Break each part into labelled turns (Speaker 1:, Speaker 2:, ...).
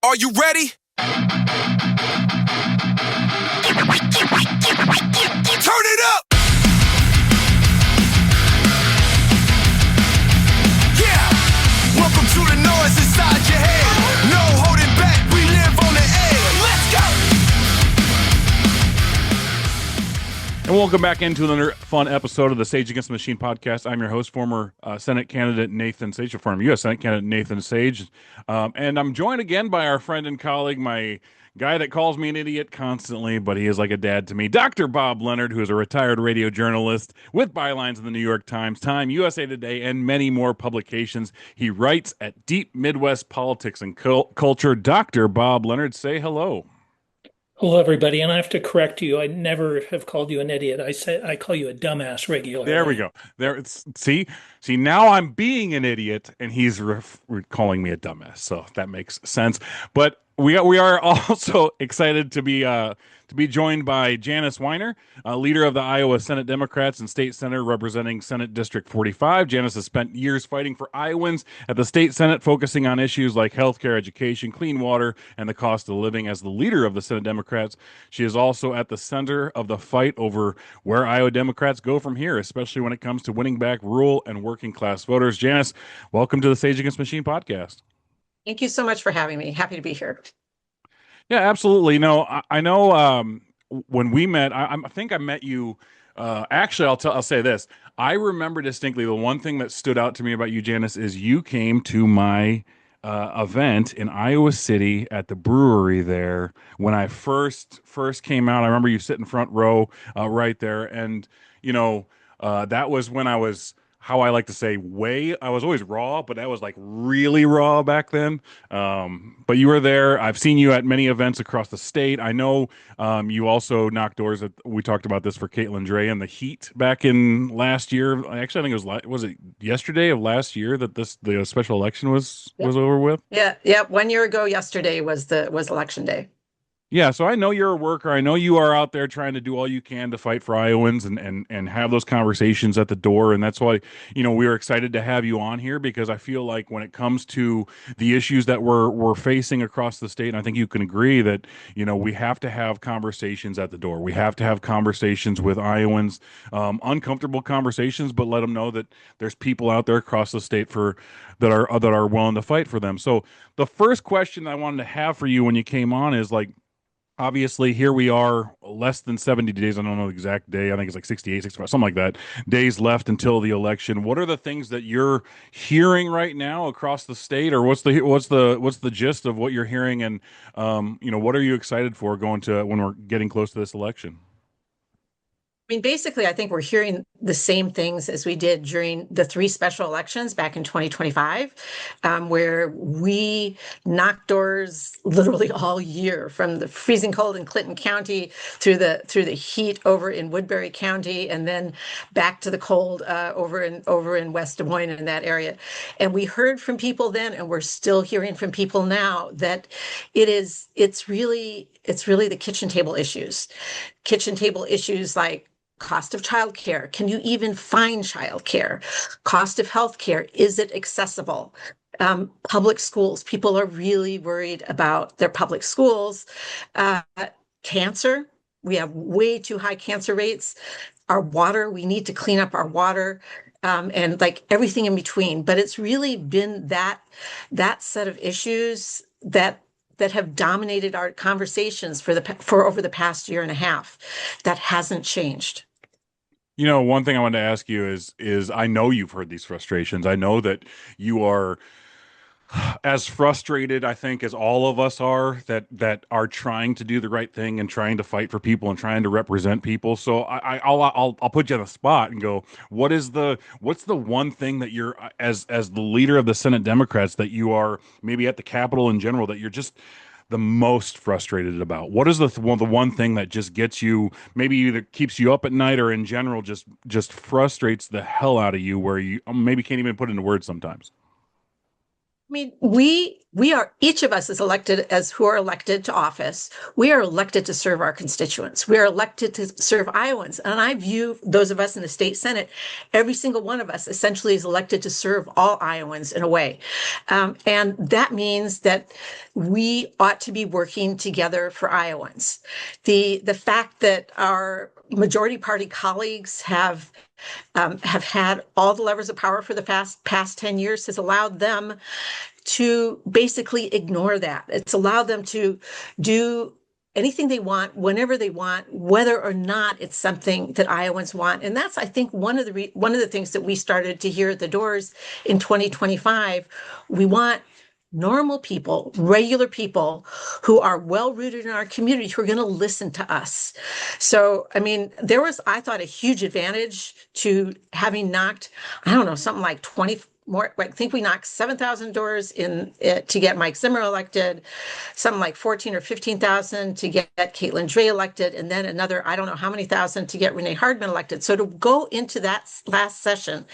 Speaker 1: Are you ready? Turn it up! Yeah! Welcome to the noise inside your head. No holding back, we live on the edge. Let's go!
Speaker 2: And welcome back into another fun episode of the Sage Against the Machine podcast. I'm your host, former Senate candidate Nathan Sage, former U.S. Senate candidate Nathan Sage. And I'm joined again by our friend and colleague, my guy that calls me an idiot constantly, but he is like a dad to me, Dr. Bob Leonard, who is a retired radio journalist with bylines in the New York Times, Time, USA Today, and many more publications. He writes at Deep Midwest Politics and Culture. Dr. Bob Leonard, say hello.
Speaker 3: Hello, everybody, and I have to correct you. I never have called you an idiot. I call you a dumbass regularly.
Speaker 2: There we go. See, now I'm being an idiot, and he's calling me a dumbass. So that makes sense. But we are also excited to be joined by Janice Weiner, leader of the Iowa Senate Democrats and state senator representing Senate District 45. Janice has spent years fighting for Iowans at the state Senate, focusing on issues like healthcare, education, clean water, and the cost of living. As the leader of the Senate Democrats, she is also at the center of the fight over where Iowa Democrats go from here, especially when it comes to winning back rural and working class voters. Janice, welcome to the Sage Against Machine podcast.
Speaker 4: Thank you so much for having me. Happy to be here.
Speaker 2: Yeah, absolutely. No, I know when we met, I think I met you. Actually, I'll say this. I remember distinctly the one thing that stood out to me about you, Janice, is you came to my event in Iowa City at the brewery there when I first came out. I remember you sitting front row right there, and that was when I was, how I like to say, I was always raw, but that was like really raw back then. But you were there. I've seen you at many events across the state. I know you also knocked doors we talked about this for Caitlin Dre and the Heat back in last year. Actually, I think was it yesterday of last year that the special election was over with?
Speaker 4: Yeah. 1 year ago yesterday was election day.
Speaker 2: Yeah, so I know you're a worker. I know you are out there trying to do all you can to fight for Iowans and have those conversations at the door. And that's why, we were excited to have you on here, because I feel like when it comes to the issues that we're facing across the state, and I think you can agree that, we have to have conversations at the door. We have to have conversations with Iowans, uncomfortable conversations, but let them know that there's people out there across the state that are willing to fight for them. So the first question I wanted to have for you when you came on is like, obviously, here we are, less than 70 days. I don't know the exact day. I think it's like 68, 65, something like that. Days left until the election. What are the things that you're hearing right now across the state, or what's the gist of what you're hearing, and what are you excited for going to when we're getting close to this election?
Speaker 4: I mean, basically, I think we're hearing the same things as we did during the 3 special elections back in 2025, where we knocked doors literally all year, from the freezing cold in Clinton County through the heat over in Woodbury County, and then back to the cold over in West Des Moines in that area. And we heard from people then, and we're still hearing from people now, that it's really the kitchen table issues like cost of childcare. Can you even find childcare? Cost of healthcare. Is it accessible? Public schools. People are really worried about their public schools. Cancer. We have way too high cancer rates. Our water. We need to clean up our water. And like everything in between. But it's really been that set of issues that have dominated our conversations for over the past year and a half. That hasn't changed.
Speaker 2: One thing I wanted to ask you is I know you've heard these frustrations. I know that you are as frustrated, I think, as all of us are that are trying to do the right thing and trying to fight for people and trying to represent people. So I'll put you on the spot and go, what's the one thing that you're, as the leader of the Senate Democrats, that you are, maybe at the Capitol in general, that you're just the most frustrated about? What is the one thing that just gets you, maybe either keeps you up at night, or in general just frustrates the hell out of you, where you maybe can't even put into words sometimes?
Speaker 4: I mean, we each of us is elected as who are elected to office. We are elected to serve our constituents. We are elected to serve Iowans. And I view those of us in the state Senate, every single one of us essentially is elected to serve all Iowans in a way. And that means that we ought to be working together for Iowans. The fact that our majority party colleagues have had all the levers of power for the past 10 years has allowed them to basically ignore that. It's allowed them to do anything they want, whenever they want, whether or not it's something that Iowans want. And that's, I think, one of the things that we started to hear at the doors in 2025. We want normal people, regular people who are well rooted in our community, who are going to listen to us. So, I mean, there was, I thought, a huge advantage to having knocked, I don't know, something like 20 more. I think we knocked 7,000 doors to get Mike Zimmer elected, something like 14 or 15,000 to get Caitlin Dre elected, and then another, I don't know how many thousand to get Renee Hardman elected. So to go into that last session,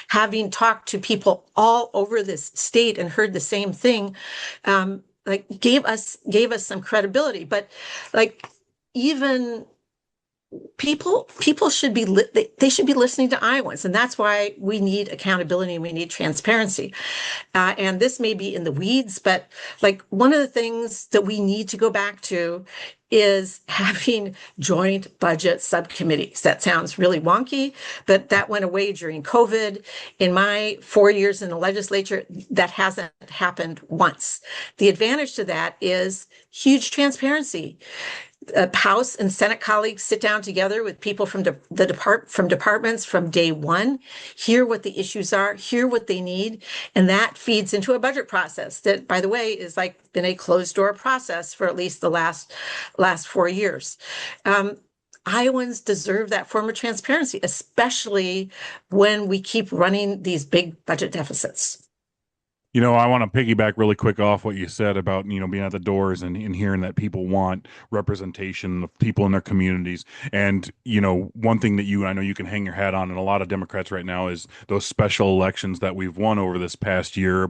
Speaker 4: having talked to people all over this state and heard the same thing, like gave us some credibility. But like, even people should be they should be listening to Iowans, and that's why we need accountability and we need transparency. And this may be in the weeds, but like, one of the things that we need to go back to is having joint budget subcommittees. That sounds really wonky, but that went away during COVID. In my 4 years in the legislature, that hasn't happened once. The advantage to that is huge transparency. House and Senate colleagues sit down together with people from departments from day one, hear what the issues are, hear what they need, and that feeds into a budget process that, by the way, is like been a closed door process for at least the last 4 years. Iowans deserve that form of transparency, especially when we keep running these big budget deficits.
Speaker 2: I want to piggyback really quick off what you said about, being at the doors and hearing that people want representation of people in their communities. And, one thing that I know you can hang your hat on, and a lot of Democrats right now, is those special elections that we've won over this past year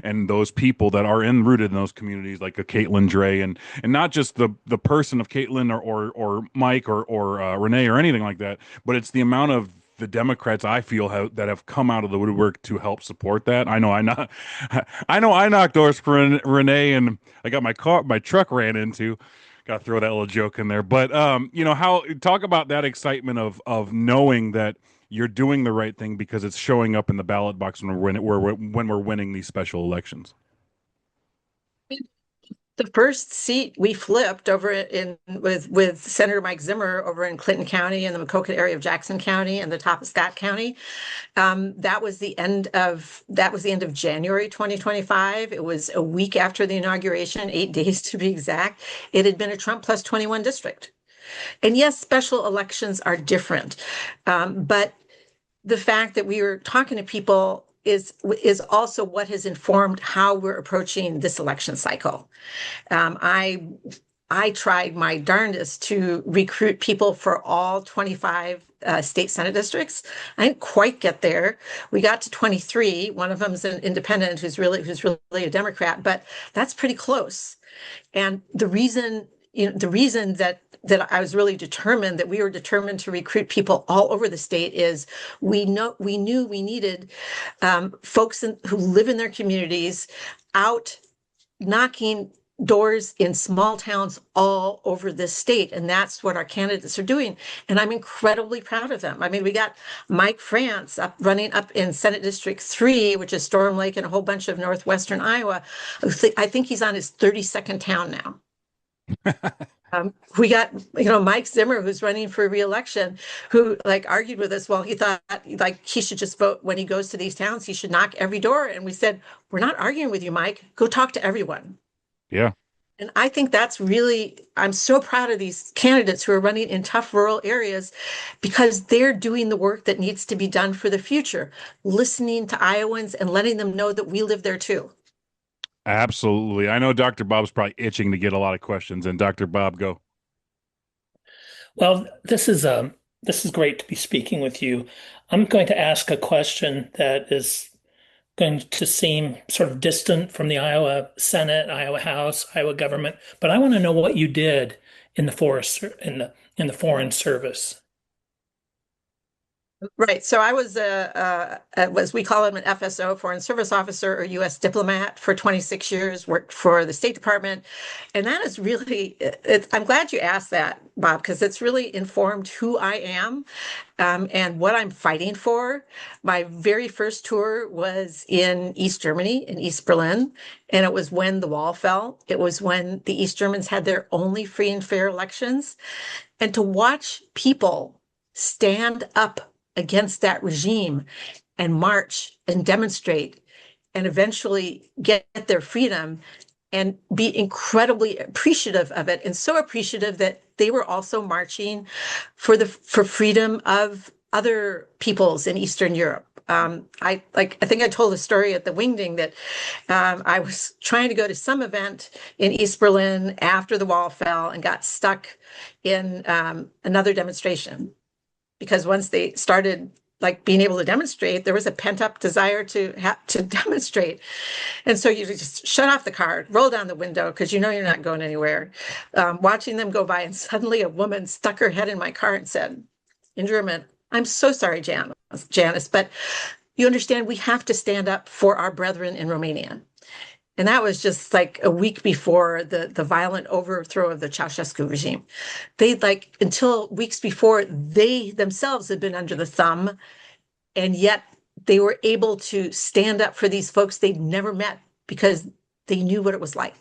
Speaker 2: and those people that are rooted in those communities, like a Caitlin Dre, and not just the person of Caitlin or Mike or Renee or anything like that, but it's the amount of the Democrats I feel that have come out of the woodwork to help support that. I know I knocked doors for Renee, and I got my truck ran into. Got to throw that little joke in there, but how talk about that excitement of knowing that you're doing the right thing because it's showing up in the ballot box when we're winning these special elections.
Speaker 4: The first seat we flipped over with Senator Mike Zimmer over in Clinton County and the Maquoketa area of Jackson County and the top of Scott County. That was the end of January 2025. It was a week after the inauguration, 8 days to be exact. It had been a Trump plus 21 district. And yes, special elections are different. But the fact that we were talking to people is also what has informed how we're approaching this election cycle. I tried my darndest to recruit people for all 25 state Senate districts. I didn't quite get there. We got to 23. One of them is an independent who's really a Democrat, but that's pretty close. And the reason that I was really determined, that we were determined to recruit people all over the state, is we knew we needed folks who live in their communities out knocking doors in small towns all over this state. And that's what our candidates are doing. And I'm incredibly proud of them. I mean, we got Mike France running up in Senate District 3, which is Storm Lake and a whole bunch of northwestern Iowa. I think he's on his 32nd town now. We got, Mike Zimmer, who's running for re-election, who argued with us. Well, he thought he should just vote when he goes to these towns. He should knock every door. And we said, we're not arguing with you, Mike. Go talk to everyone.
Speaker 2: Yeah.
Speaker 4: And I think that's really, I'm so proud of these candidates who are running in tough rural areas, because they're doing the work that needs to be done for the future, listening to Iowans and letting them know that we live there too.
Speaker 2: Absolutely. I know Dr. Bob's probably itching to get a lot of questions, and Dr. Bob, go.
Speaker 3: Well, this is great to be speaking with you. I'm going to ask a question that is going to seem sort of distant from the Iowa Senate, Iowa House, Iowa government, but I want to know what you did in the forest in the Foreign Service.
Speaker 4: Right. So I was was we call him an FSO, Foreign Service Officer, or U.S. diplomat for 26 years. Worked for the State Department, and that is really. I'm glad you asked that, Bob, because it's really informed who I am, and what I'm fighting for. My very first tour was in East Germany, in East Berlin, and it was when the wall fell. It was when the East Germans had their only free and fair elections, and to watch people stand up against that regime and march and demonstrate and eventually get their freedom and be incredibly appreciative of it, and so appreciative that they were also marching for freedom of other peoples in Eastern Europe. I think I told a story at the Wingding that I was trying to go to some event in East Berlin after the wall fell and got stuck in another demonstration, because once they started being able to demonstrate, there was a pent up desire to demonstrate. And so you just shut off the car, roll down the window, because you know you're not going anywhere. Watching them go by, and suddenly a woman stuck her head in my car and said, in German, "I'm so sorry, Janice, but you understand we have to stand up for our brethren in Romania." And that was just like a week before the violent overthrow of the Ceausescu regime. They until weeks before, they themselves had been under the thumb, and yet they were able to stand up for these folks they'd never met because they knew what it was like.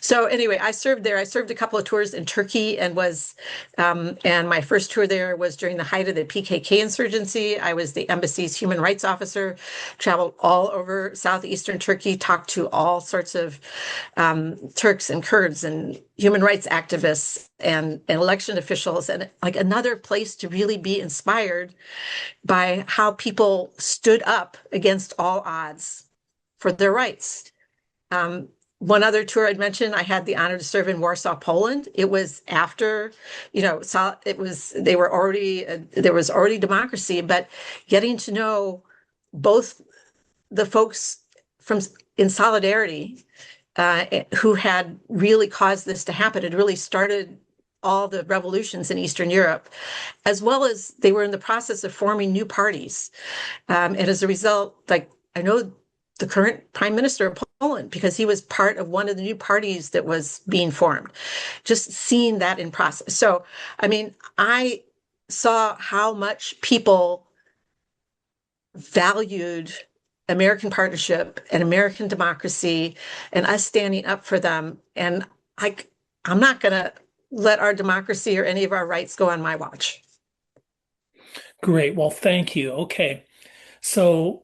Speaker 4: So anyway, I served there. I served a couple of tours in Turkey, and and my first tour there was during the height of the PKK insurgency. I was the embassy's human rights officer, traveled all over southeastern Turkey, talked to all sorts of Turks and Kurds and human rights activists and election officials, and another place to really be inspired by how people stood up against all odds for their rights. One other tour I'd mention, I had the honor to serve in Warsaw, Poland. It was after, there was already democracy, but getting to know both the folks in Solidarity who had really caused this to happen. It really started all the revolutions in Eastern Europe, as well as they were in the process of forming new parties. And as a result, I know the current prime minister of Poland, because he was part of one of the new parties that was being formed, just seeing that in process. So, I mean, I saw how much people valued American partnership and American democracy and us standing up for them. And I'm not going to let our democracy or any of our rights go on my watch.
Speaker 3: Great. Well, thank you. Okay. So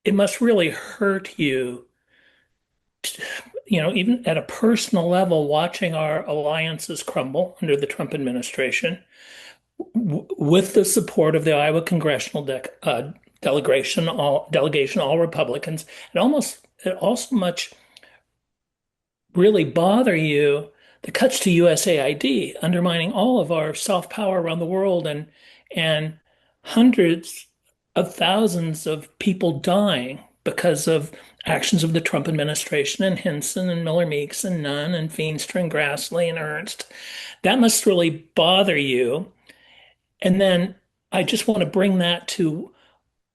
Speaker 3: it must really hurt you, even at a personal level, watching our alliances crumble under the Trump administration with the support of the Iowa congressional delegation, all Republicans. It also much really bother you the cuts to USAID, undermining all of our soft power around the world, and hundreds of thousands of people dying because of actions of the Trump administration and Hinson and Miller Meeks and Nunn and Feenstra and Grassley and Ernst. That must really bother you. And then I just want to bring that to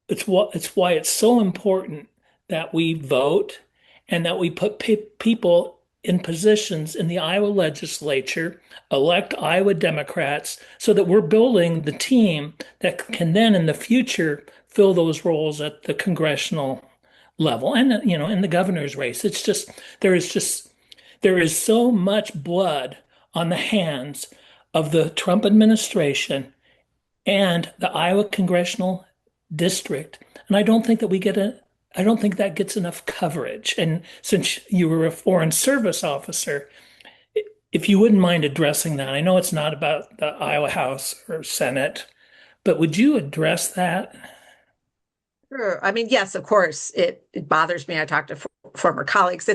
Speaker 3: it's why it's so important that we vote and that we put people in positions in the Iowa legislature, elect Iowa Democrats, so that we're building the team that can then in the future fill those roles at the congressional level and in the governor's race. It's just there is so much blood on the hands of the Trump administration and the Iowa congressional district. And I don't think that gets enough coverage. And since you were a foreign service officer, if you wouldn't mind addressing that, I know it's not about the Iowa House or Senate, but would you address that?
Speaker 4: Sure. I mean, yes, of course, it bothers me. I talked to former colleagues.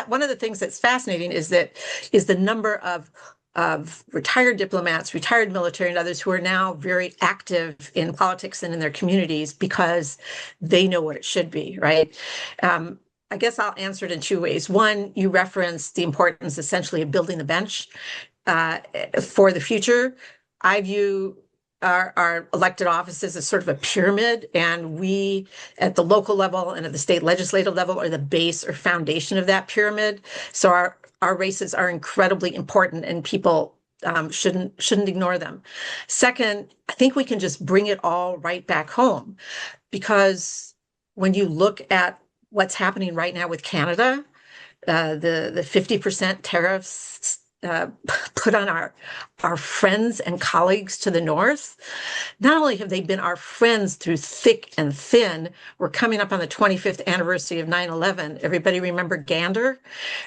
Speaker 4: One of the things that's fascinating is the number of of retired diplomats, retired military, and others who are now very active in politics and in their communities because they know what it should be, right? I guess I'll answer it in two ways. One, you referenced the importance essentially of building the bench for the future. I view our elected offices as sort of a pyramid, and we at the local level and at the state legislative level are the base or foundation of that pyramid. So our races are incredibly important, and people shouldn't ignore them. Second, I think we can just bring it all right back home, because when you look at what's happening right now with Canada, the 50% tariffs put on our friends and colleagues to the north. Not only have they been our friends through thick and thin, we're coming up on the 25th anniversary of 9/11. Everybody remember Gander,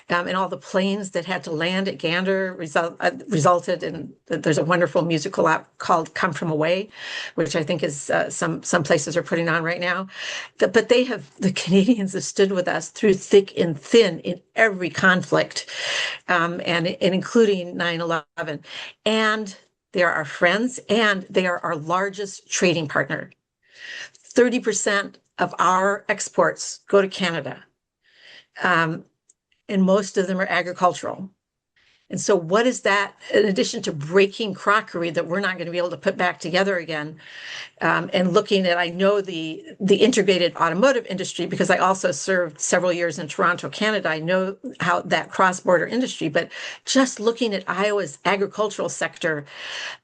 Speaker 4: and all the planes that had to land at Gander resulted in, there's a wonderful musical app called Come From Away, which I think is some places are putting on right now. But the Canadians have stood with us through thick and thin in every conflict, and including 9/11. And they are our friends, and they are our largest trading partner. 30% of our exports go to Canada, and most of them are agricultural. And so what is that, in addition to breaking crockery that we're not going to be able to put back together again, and looking at, I know the integrated automotive industry, because I also served several years in Toronto, Canada. I know how that cross-border industry, but just looking at Iowa's agricultural sector,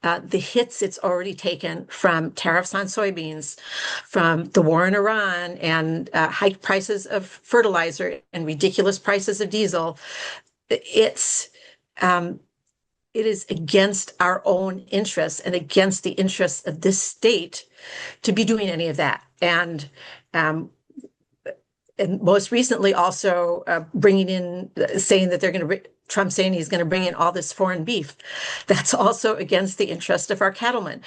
Speaker 4: the hits it's already taken from tariffs on soybeans, from the war in Iran, and high prices of fertilizer and ridiculous prices of diesel, it is against our own interests and against the interests of this state to be doing any of that. And most recently also bringing in, saying that Trump saying he's going to bring in all this foreign beef. That's also against the interest of our cattlemen.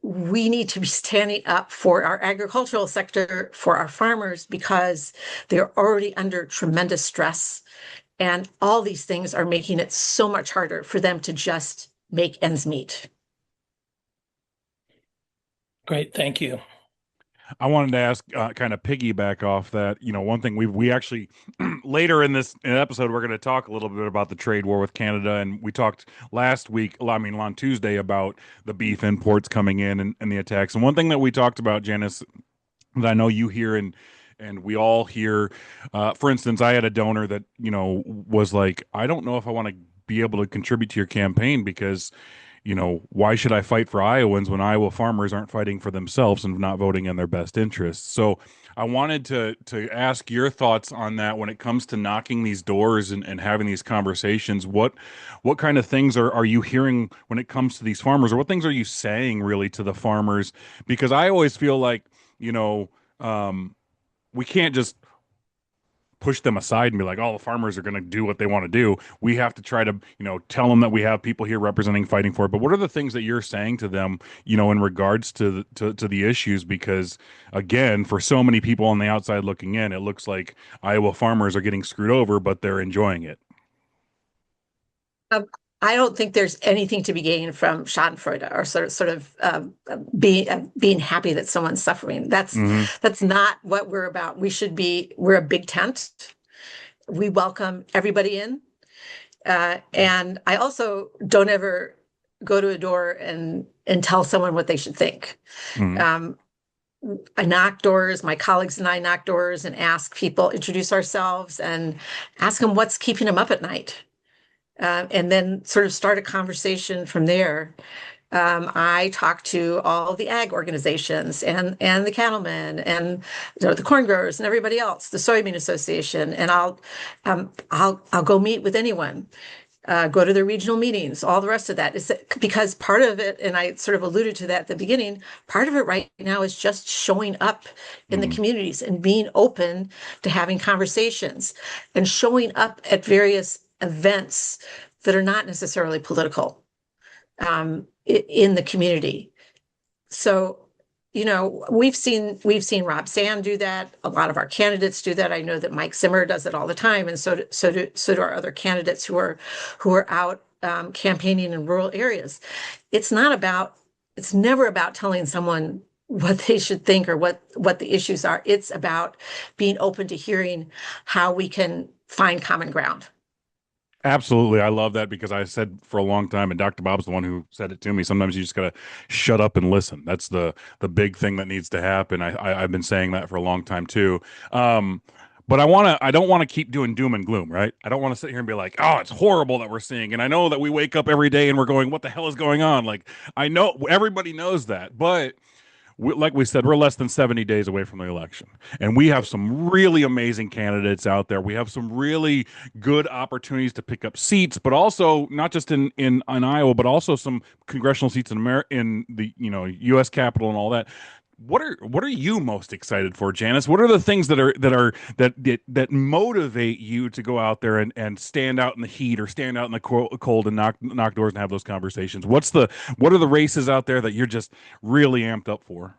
Speaker 4: We need to be standing up for our agricultural sector, for our farmers, because they're already under tremendous stress. And all these things are making it so much harder for them to just make ends meet.
Speaker 3: Great, thank you.
Speaker 2: I wanted to ask, kind of piggyback off that. One thing we actually later in this episode, we're going to talk a little bit about the trade war with Canada, and we talked last week, on Tuesday, about the beef imports coming in and the attacks. And one thing that we talked about, Janice, that I know you hear and we all hear, for instance, I had a donor that was like, I don't know if I want to be able to contribute to your campaign because why should I fight for Iowans when Iowa farmers aren't fighting for themselves and not voting in their best interests? So I wanted to ask your thoughts on that when it comes to knocking these doors and having these conversations. What kind of things are you hearing when it comes to these farmers, or what things are you saying really to the farmers? Because I always feel like, we can't just push them aside and be like, oh, the farmers are going to do what they want to do. We have to try to, tell them that we have people here representing, fighting for it. But what are the things that you're saying to them, in regards to the issues? Because again, for so many people on the outside looking in, it looks like Iowa farmers are getting screwed over, but they're enjoying it.
Speaker 4: I don't think there's anything to be gained from Schadenfreude, or sort of being happy that someone's suffering. That's not what we're about. We're a big tent. We welcome everybody in, and I also don't ever go to a door and tell someone what they should think. I knock doors. My colleagues and I knock doors and ask people, introduce ourselves, and ask them what's keeping them up at night. And then sort of start a conversation from there. I talk to all the ag organizations and the cattlemen and the corn growers and everybody else, the Soybean Association, and I'll go meet with anyone, go to their regional meetings. All the rest of that is because part of it, and I sort of alluded to that at the beginning, part of it right now is just showing up in the communities and being open to having conversations and showing up at various events that are not necessarily political in the community. So, we've seen Rob Sand do that. A lot of our candidates do that. I know that Mike Zimmer does it all the time, and so do our other candidates who are out campaigning in rural areas. It's not about, it's never about telling someone what they should think or what the issues are. It's about being open to hearing how we can find common ground.
Speaker 2: Absolutely. I love that because I said for a long time, and Dr. Bob's the one who said it to me. Sometimes you just gotta shut up and listen. That's the big thing that needs to happen. I've been saying that for a long time too. But I don't want to keep doing doom and gloom, right? I don't want to sit here and be like, oh, it's horrible that we're seeing. And I know that we wake up every day and we're going, what the hell is going on? Like, I know everybody knows that, but like we said, we're less than 70 days away from the election. And we have some really amazing candidates out there. We have some really good opportunities to pick up seats, but also not just in Iowa, but also some congressional seats in the U.S. Capitol and all that. What are you most excited for, Janice? What are the things that motivate you to go out there and stand out in the heat or stand out in the cold and knock doors and have those conversations? What are the races out there that you're just really amped up for?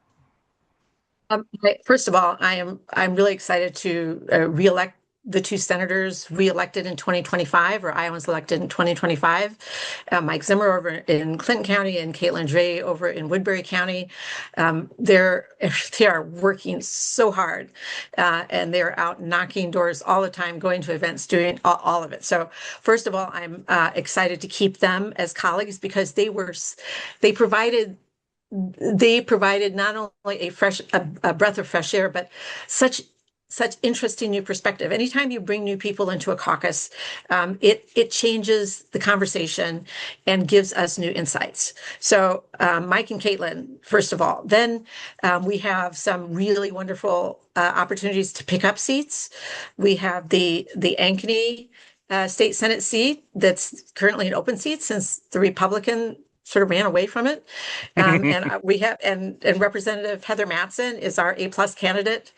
Speaker 4: First of all, I'm really excited to reelect the two senators reelected in 2025, or Iowans elected in 2025. Mike Zimmer over in Clinton County and Caitlin Dre over in Woodbury County. They are working so hard, and they're out knocking doors all the time, going to events, doing all of it. So, first of all, I'm excited to keep them as colleagues because they provided not only a breath of fresh air, but such interesting new perspective. Anytime you bring new people into a caucus, it changes the conversation and gives us new insights. So Mike and Caitlin, first of all, then we have some really wonderful opportunities to pick up seats. We have the Ankeny state Senate seat that's currently an open seat since the Republican sort of ran away from it. And we have, and Representative Heather Mattson is our A+ candidate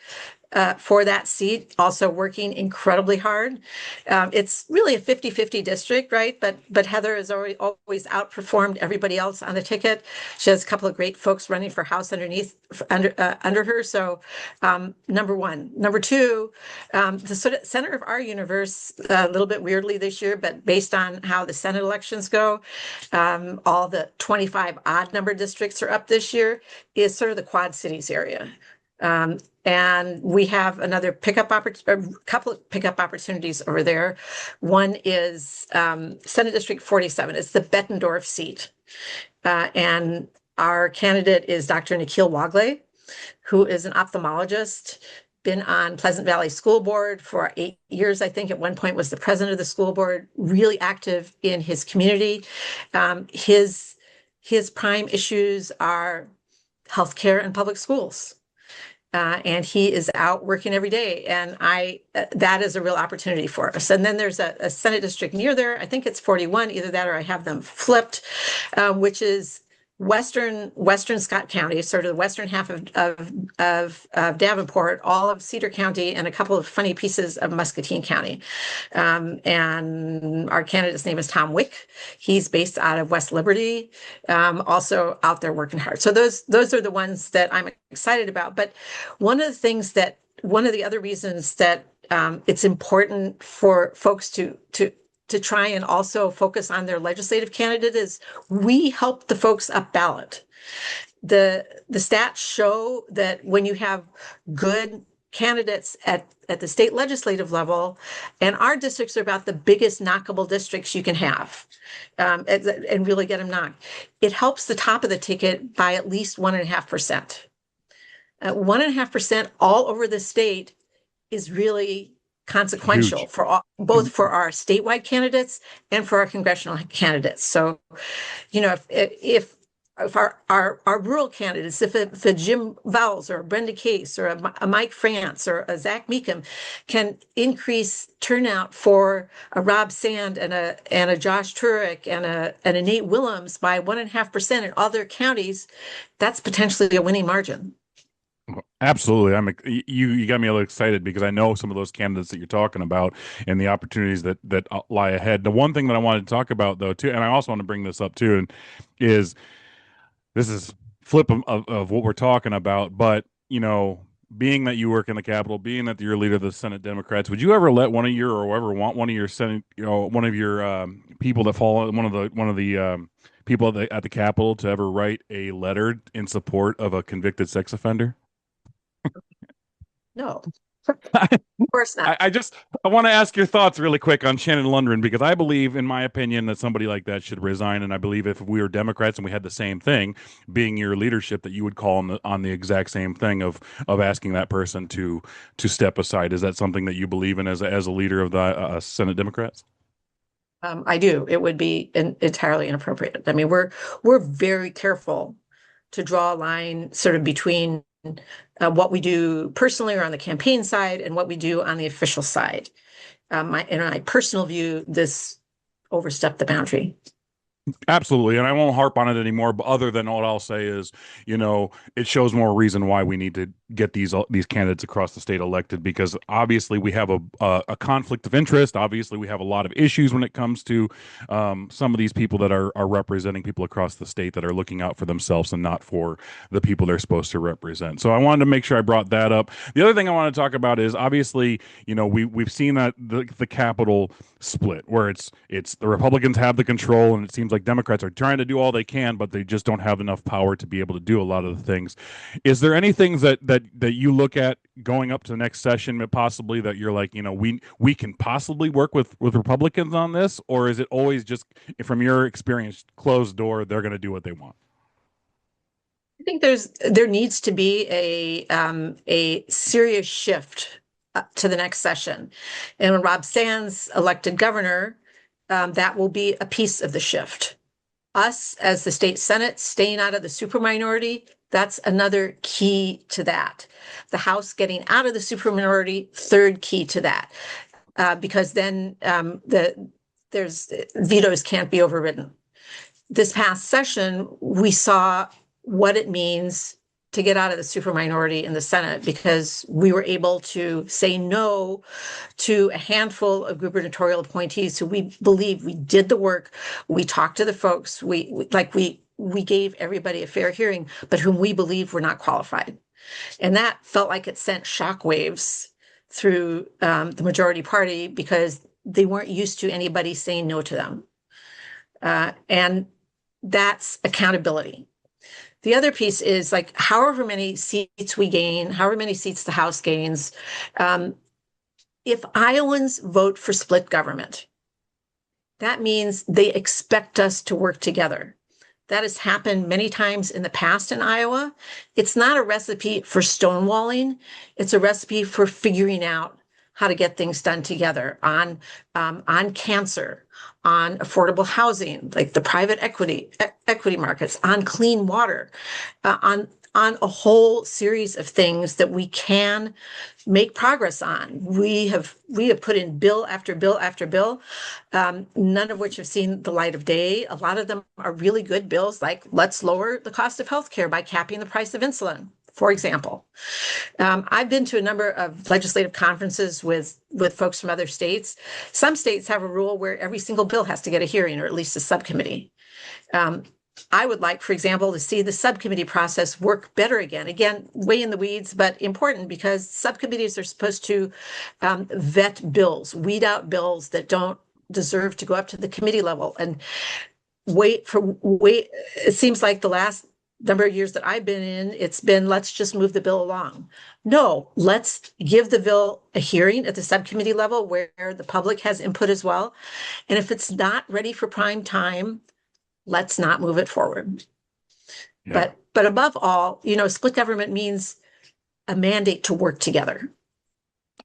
Speaker 4: for that seat, also working incredibly hard. It's really a 50-50 district, right? But Heather has always outperformed everybody else on the ticket. She has a couple of great folks running for House under her. So number one. Number two, the sort of center of our universe, a little bit weirdly this year, but based on how the Senate elections go, all the 25 odd number districts are up this year, is sort of the Quad Cities area. And we have a couple of pickup opportunities over there. One is Senate District 47. It's the Bettendorf seat. And our candidate is Dr. Nikhil Wagle, who is an ophthalmologist, been on Pleasant Valley School Board for 8 years, I think. At one point was the president of the school board, really active in his community. His prime issues are healthcare and public schools. And he is out working every day. And that is a real opportunity for us. And then there's a Senate district near there. I think it's 41, either that or I have them flipped, which is western Scott County, sort of the western half of Davenport, all of Cedar County, and a couple of funny pieces of Muscatine County. And our candidate's name is Tom Wick. He's based out of West Liberty, also out there working hard. So those are the ones that I'm excited about. But one of the other reasons that it's important for folks to try and also focus on their legislative candidate is we help the folks up ballot. The stats show that when you have good candidates at the state legislative level, and our districts are about the biggest knockable districts you can have, and really get them knocked, it helps the top of the ticket by at least 1.5%. 1.5% all over the state is really consequential
Speaker 2: Huge.
Speaker 4: for both for our statewide candidates and for our congressional candidates. So, if our rural candidates, if a Jim Vowles or a Brenda Case or a Mike France or a Zach Meekum can increase turnout for a Rob Sand and a Josh Turek and a Nate Willems by 1.5% in all their counties, that's potentially a winning margin.
Speaker 2: Absolutely. You got me a little excited because I know some of those candidates that you're talking about and the opportunities that lie ahead. The one thing that I wanted to talk about though too, and I also want to bring this up too, is this is flip of what we're talking about, but being that you work in the Capitol, being that you're a leader of the Senate Democrats, would you ever let one of your, or ever want one of your Senate, one of your people that fall, one of the people at the Capitol to ever write a letter in support of a convicted sex offender?
Speaker 4: No, of course not.
Speaker 2: I want to ask your thoughts really quick on Shannon Lundgren, because I believe, in my opinion, that somebody like that should resign. And I believe if we were Democrats and we had the same thing, being your leadership, that you would call on the exact same thing of asking that person to step aside. Is that something that you believe in as a leader of the Senate Democrats?
Speaker 4: I do. It would be entirely inappropriate. I mean, we're very careful to draw a line sort of between what we do personally or on the campaign side and what we do on the official side. In my personal view, this overstepped the boundary.
Speaker 2: Absolutely, and I won't harp on it anymore. But other than what I'll say is, it shows more reason why we need to get these candidates across the state elected, because obviously we have a conflict of interest. Obviously, we have a lot of issues when it comes to some of these people that are representing people across the state that are looking out for themselves and not for the people they're supposed to represent. So I wanted to make sure I brought that up. The other thing I want to talk about is obviously, we've seen that the Capitol split, where it's the Republicans have the control, and it seems like Democrats are trying to do all they can, but they just don't have enough power to be able to do a lot of the things. Is there any things that you look at going up to the next session, possibly, that you're like, we can possibly work with Republicans on this, or is it always just, from your experience, closed door, they're going to do what they want?
Speaker 4: I think there needs to be a serious shift to the next session, and when Rob Sands elected governor, that will be a piece of the shift. Us as the state Senate staying out of the superminority, that's another key to that. The House getting out of the superminority, third key to that, because then there's vetoes can't be overridden. This past session, we saw what it means to get out of the superminority in the Senate, because we were able to say no to a handful of gubernatorial appointees who we believe we did the work. We talked to the folks. We gave everybody a fair hearing, but whom we believe were not qualified. And that felt like it sent shockwaves through the majority party, because they weren't used to anybody saying no to them. And that's accountability. The other piece is, like, however many seats we gain, however many seats the House gains, if Iowans vote for split government, that means they expect us to work together. That has happened many times in the past in Iowa. It's not a recipe for stonewalling. It's a recipe for figuring out how to get things done together on cancer, on affordable housing, like the private equity markets, on clean water, on a whole series of things that we can make progress on. We have put in bill after bill after bill, none of which have seen the light of day. A lot of them are really good bills, like let's lower the cost of healthcare by capping the price of insulin, for example. I've been to a number of legislative conferences with folks from other states. Some states have a rule where every single bill has to get a hearing, or at least a subcommittee. I would like, for example, to see the subcommittee process work better again. Again, way in the weeds, but important, because subcommittees are supposed to vet bills, weed out bills that don't deserve to go up to the committee level, and wait. It seems like the last number of years that I've been in, it's been, let's just move the bill along. No, let's give the bill a hearing at the subcommittee level where the public has input as well. And if it's not ready for prime time, let's not move it forward. Yeah. But above all, split government means a mandate to work together.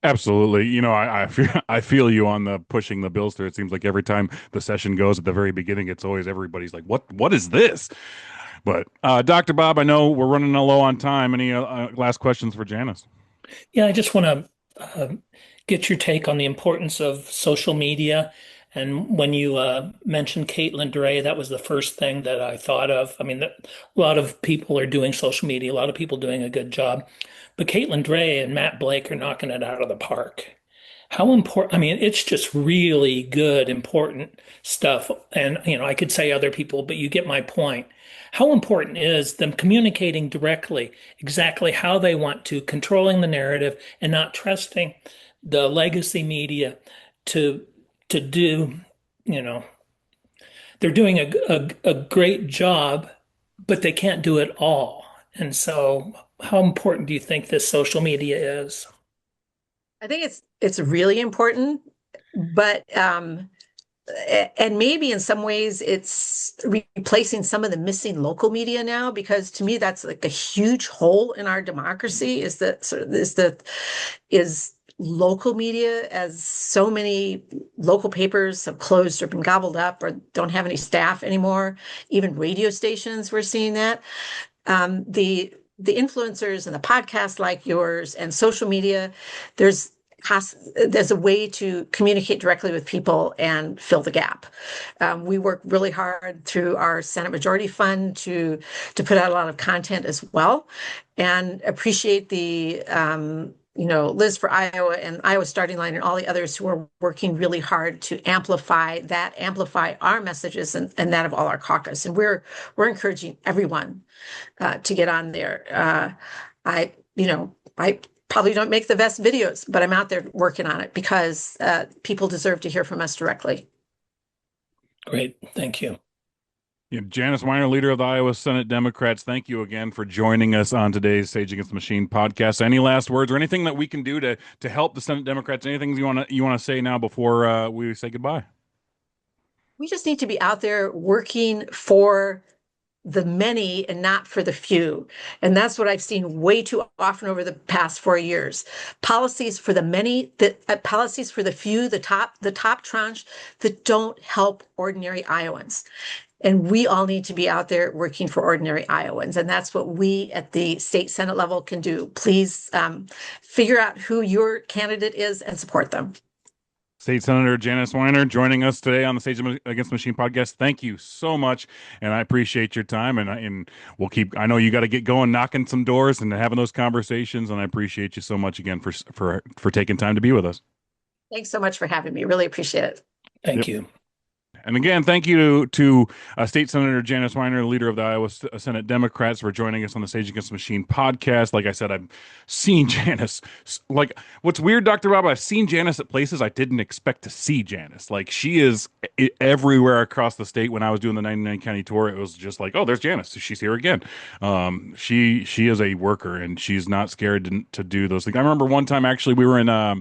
Speaker 2: Absolutely. I feel you on the pushing the bills through. It seems like every time the session goes at the very beginning, it's always everybody's like, what is this? But Dr. Bob, I know we're running low on time. Any last questions for Janice?
Speaker 3: Yeah, I just want to get your take on the importance of social media. And when you mentioned Caitlin Dray, that was the first thing that I thought of. I mean, a lot of people are doing social media, a lot of people doing a good job. But Caitlin Dray and Matt Blake are knocking it out of the park. How important, I mean, it's just really good, important stuff. And, I could say other people, but you get my point. How important is them communicating directly exactly how they want to, controlling the narrative and not trusting the legacy media to do, you know, they're doing a great job, but they can't do it all. And so, how important do you think this social media is?
Speaker 4: I think it's really important, but and maybe in some ways it's replacing some of the missing local media now, because to me that's like a huge hole in our democracy, is that sort of is local media, as so many local papers have closed or been gobbled up or don't have any staff anymore. Even radio stations, we're seeing that. The influencers and the podcasts like yours and social media, there's there's a way to communicate directly with people and fill the gap. We work really hard through our Senate Majority Fund to put out a lot of content as well, and appreciate the Liz for Iowa and Iowa Starting Line and all the others who are working really hard to amplify our messages and that of all our caucus. And we're encouraging everyone to get on there. I probably don't make the best videos, but I'm out there working on it because people deserve to hear from us directly.
Speaker 3: Great. Thank you.
Speaker 2: Yeah, Janice Weiner, leader of the Iowa Senate Democrats, thank you again for joining us on today's Sage Against the Machine podcast. Any last words or anything that we can do to help the Senate Democrats? Anything you want to say now before we say goodbye?
Speaker 4: We just need to be out there working for the many and not for the few. And that's what I've seen way too often over the past 4 years. Policies for the many, policies for the few, the top tranche that don't help ordinary Iowans. And we all need to be out there working for ordinary Iowans. And that's what we at the state Senate level can do. Please figure out who your candidate is and support them.
Speaker 2: State Senator Janice Weiner joining us today on the Sage Against the Machine podcast. Thank you so much, and I appreciate your time. And we'll keep. I know you got to get going, knocking some doors, and having those conversations. And I appreciate you so much again for taking time to be with us.
Speaker 4: Thanks so much for having me. Really appreciate it.
Speaker 3: Thank you.
Speaker 2: And again, thank you to State Senator Janice Weiner, leader of the Iowa Senate Democrats, for joining us on the Sage Against the Machine podcast. Like I said, I've seen Janice. Like, what's weird, Dr. Bob, I've seen Janice at places I didn't expect to see Janice. Like, she is everywhere across the state. When I was doing the 99 county tour, it was just like, oh, there's Janice. She's here again. She is a worker, and she's not scared to do those things. I remember one time, actually, we were in, I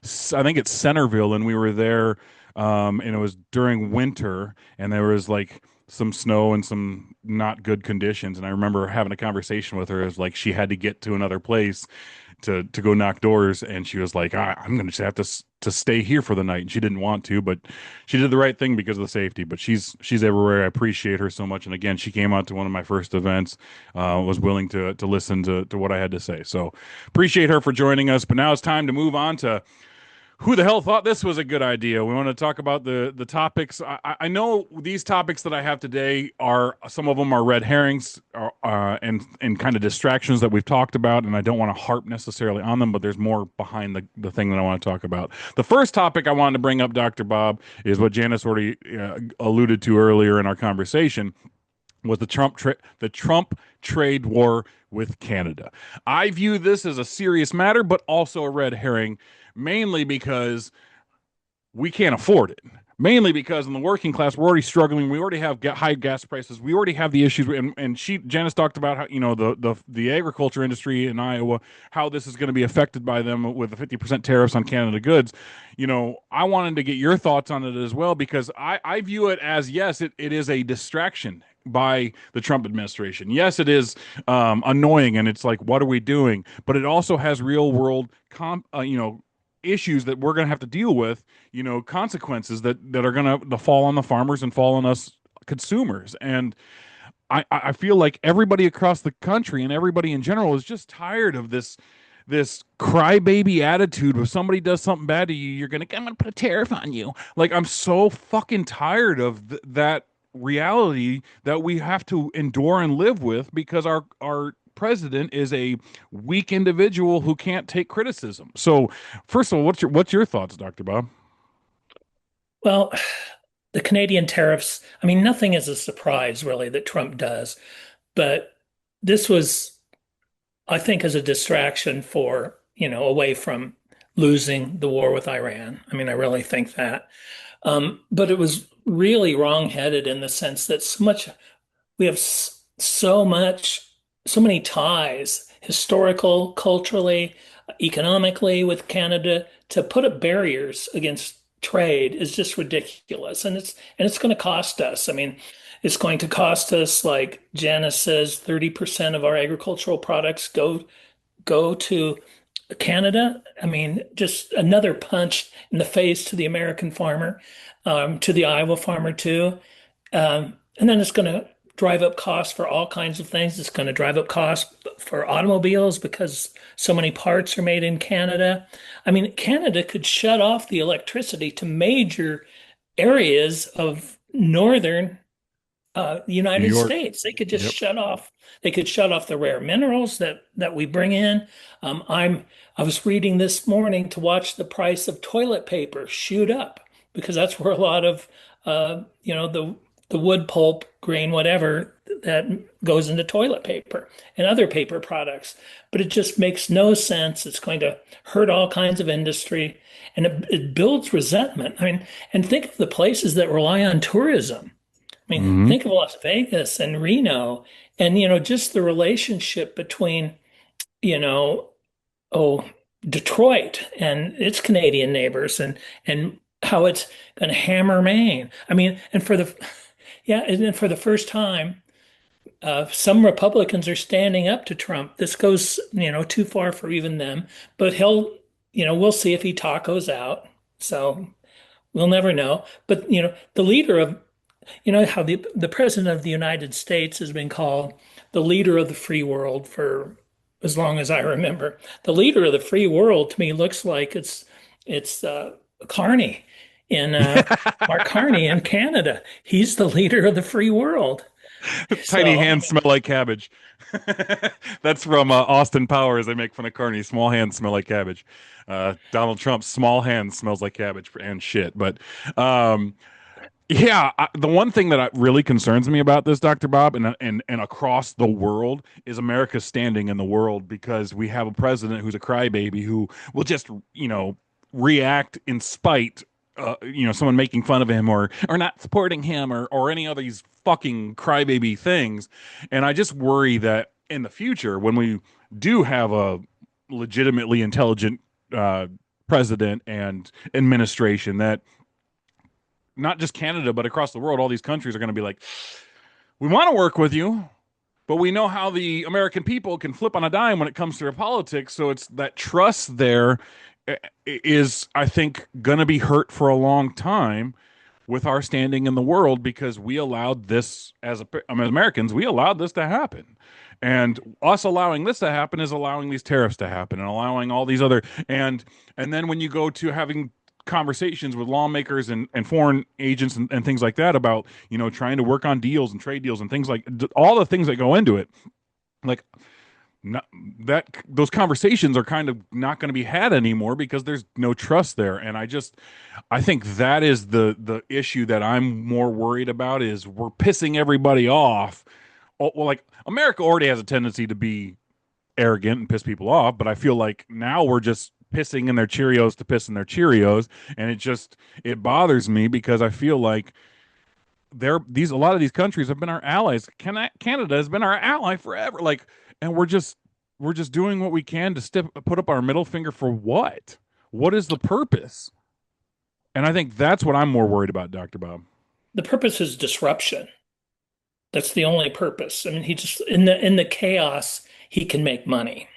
Speaker 2: think it's Centerville, and we were there. And it was during winter, and there was like some snow and some not good conditions. And I remember having a conversation with her. It was like she had to get to another place to go knock doors, and she was like, "I'm going to just have to stay here for the night." And she didn't want to, but she did the right thing because of the safety. But she's everywhere. I appreciate her so much. And again, she came out to one of my first events, was willing to listen to what I had to say. So appreciate her for joining us. But now it's time to move on to who the hell thought this was a good idea? We want to talk about the topics. I know these topics that I have today are, some of them are red herrings and kind of distractions that we've talked about, and I don't want to harp necessarily on them, but there's more behind the thing that I want to talk about. The first topic I wanted to bring up, Dr. Bob, is what Janice already alluded to earlier in our conversation, was the Trump trade war with Canada. I view this as a serious matter, but also a red herring, mainly because we can't afford it. Mainly because in the working class, we're already struggling. We already have high gas prices. We already have the issues. And Janice talked about how, the agriculture industry in Iowa, how this is going to be affected by them with the 50% tariffs on Canada goods. I wanted to get your thoughts on it as well, because I view it as, yes, it is a distraction by the Trump administration. Yes, it is annoying, and it's like, what are we doing? But it also has real world issues that we're going to have to deal with, consequences that are going to fall on the farmers and fall on us consumers. And I feel like everybody across the country and everybody in general is just tired of this crybaby attitude. If somebody does something bad to you, I'm going to put a tariff on you. Like, I'm so fucking tired of that reality that we have to endure and live with, because our president is a weak individual who can't take criticism. So, first of all, what's your thoughts, Dr. Bob?
Speaker 3: Well, the Canadian tariffs, I mean, nothing is a surprise really that Trump does, but this was, I think, as a distraction for, away from losing the war with Iran. I mean, I really think that. But it was really wrongheaded in the sense that we have so many ties, historical, culturally, economically with Canada. To put up barriers against trade is just ridiculous, and it's going to cost us. I mean, it's going to cost us, like Janice says, 30% of our agricultural products go to Canada. I mean, just another punch in the face to the American farmer, to the Iowa farmer too. And then it's going to drive up costs for all kinds of things. It's going to drive up costs for automobiles because so many parts are made in Canada. I mean, Canada could shut off the electricity to major areas of northern
Speaker 2: New
Speaker 3: United
Speaker 2: York.
Speaker 3: States. They could just
Speaker 2: Yep.
Speaker 3: shut off. They could shut off the rare minerals that we bring in. I was reading this morning to watch the price of toilet paper shoot up because that's where a lot of the wood pulp, grain, whatever that goes into toilet paper and other paper products. But it just makes no sense. It's going to hurt all kinds of industry, and it builds resentment. I mean, and think of the places that rely on tourism. I mean,
Speaker 2: Hmm.
Speaker 3: think of Las Vegas and Reno, and just the relationship between, you know, oh, Detroit and its Canadian neighbors, and how it's going to hammer Maine. I mean, and then for the first time, some Republicans are standing up to Trump. This goes, too far for even them, but we'll see if he tacos out. So we'll never know. But the leader of how the president of the United States has been called the leader of the free world for as long as I remember. The leader of the free world to me looks like it's Carney in Mark Carney in Canada. He's the leader of the free world.
Speaker 2: Tiny
Speaker 3: So
Speaker 2: hands smell like cabbage. That's from Austin Powers. They make fun of Carney. Small hands smell like cabbage. Donald Trump's small hands smells like cabbage and shit. But um, yeah, the one thing that really concerns me about this, Dr. Bob, and across the world is America's standing in the world because we have a president who's a crybaby who will just, react in spite, someone making fun of him or not supporting him or any of these fucking crybaby things. And I just worry that in the future, when we do have a legitimately intelligent president and administration, that not just Canada, but across the world, all these countries are going to be like, we want to work with you, but we know how the American people can flip on a dime when it comes to their politics. So it's that trust there is, I think, going to be hurt for a long time with our standing in the world because we allowed this as Americans, we allowed this to happen. And us allowing this to happen is allowing these tariffs to happen and allowing all these other and then when you go to having conversations with lawmakers and foreign agents and things like that about trying to work on deals and trade deals and things like all the things that go into it, like not, that those conversations are kind of not going to be had anymore because there's no trust there. And I think that is the issue that I'm more worried about is we're pissing everybody off. Oh, well, like America already has a tendency to be arrogant and piss people off, but I feel like now we're just pissing in their Cheerios to piss in their Cheerios, and it bothers me because I feel like a lot of these countries have been our allies. Canada has been our ally forever, like, and we're just doing what we can to put up our middle finger for what? What is the purpose? And I think that's what I'm more worried about, Dr. Bob.
Speaker 3: the purpose is disruption. That's the only purpose. I mean, he just in the chaos, he can make money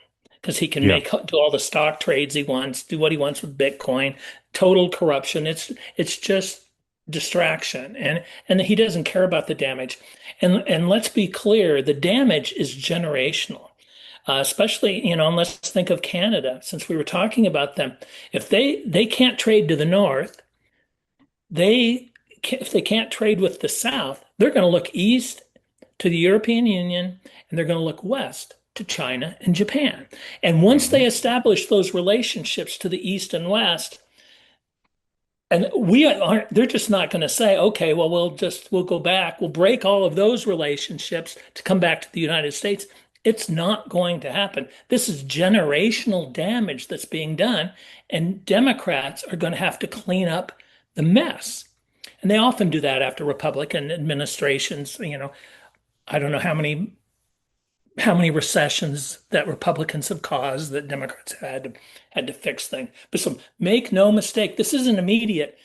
Speaker 3: because he can
Speaker 2: Yeah.
Speaker 3: do all the stock trades he wants, do what he wants with Bitcoin, total corruption. It's just distraction, and he doesn't care about the damage. And let's be clear, the damage is generational. Especially, and let's think of Canada, since we were talking about them. If they can't trade to the north, if they can't trade with the South, they're going to look east to the European Union and they're going to look west to China and Japan. And once they establish those relationships to the east and west, and they're just not going to say, okay, well, we'll go back, we'll break all of those relationships to come back to the United States. It's not going to happen. This is generational damage that's being done, and Democrats are going to have to clean up the mess. And they often do that after Republican administrations. I don't know how many recessions that Republicans have caused that Democrats had to fix things. But make no mistake, this isn't immediate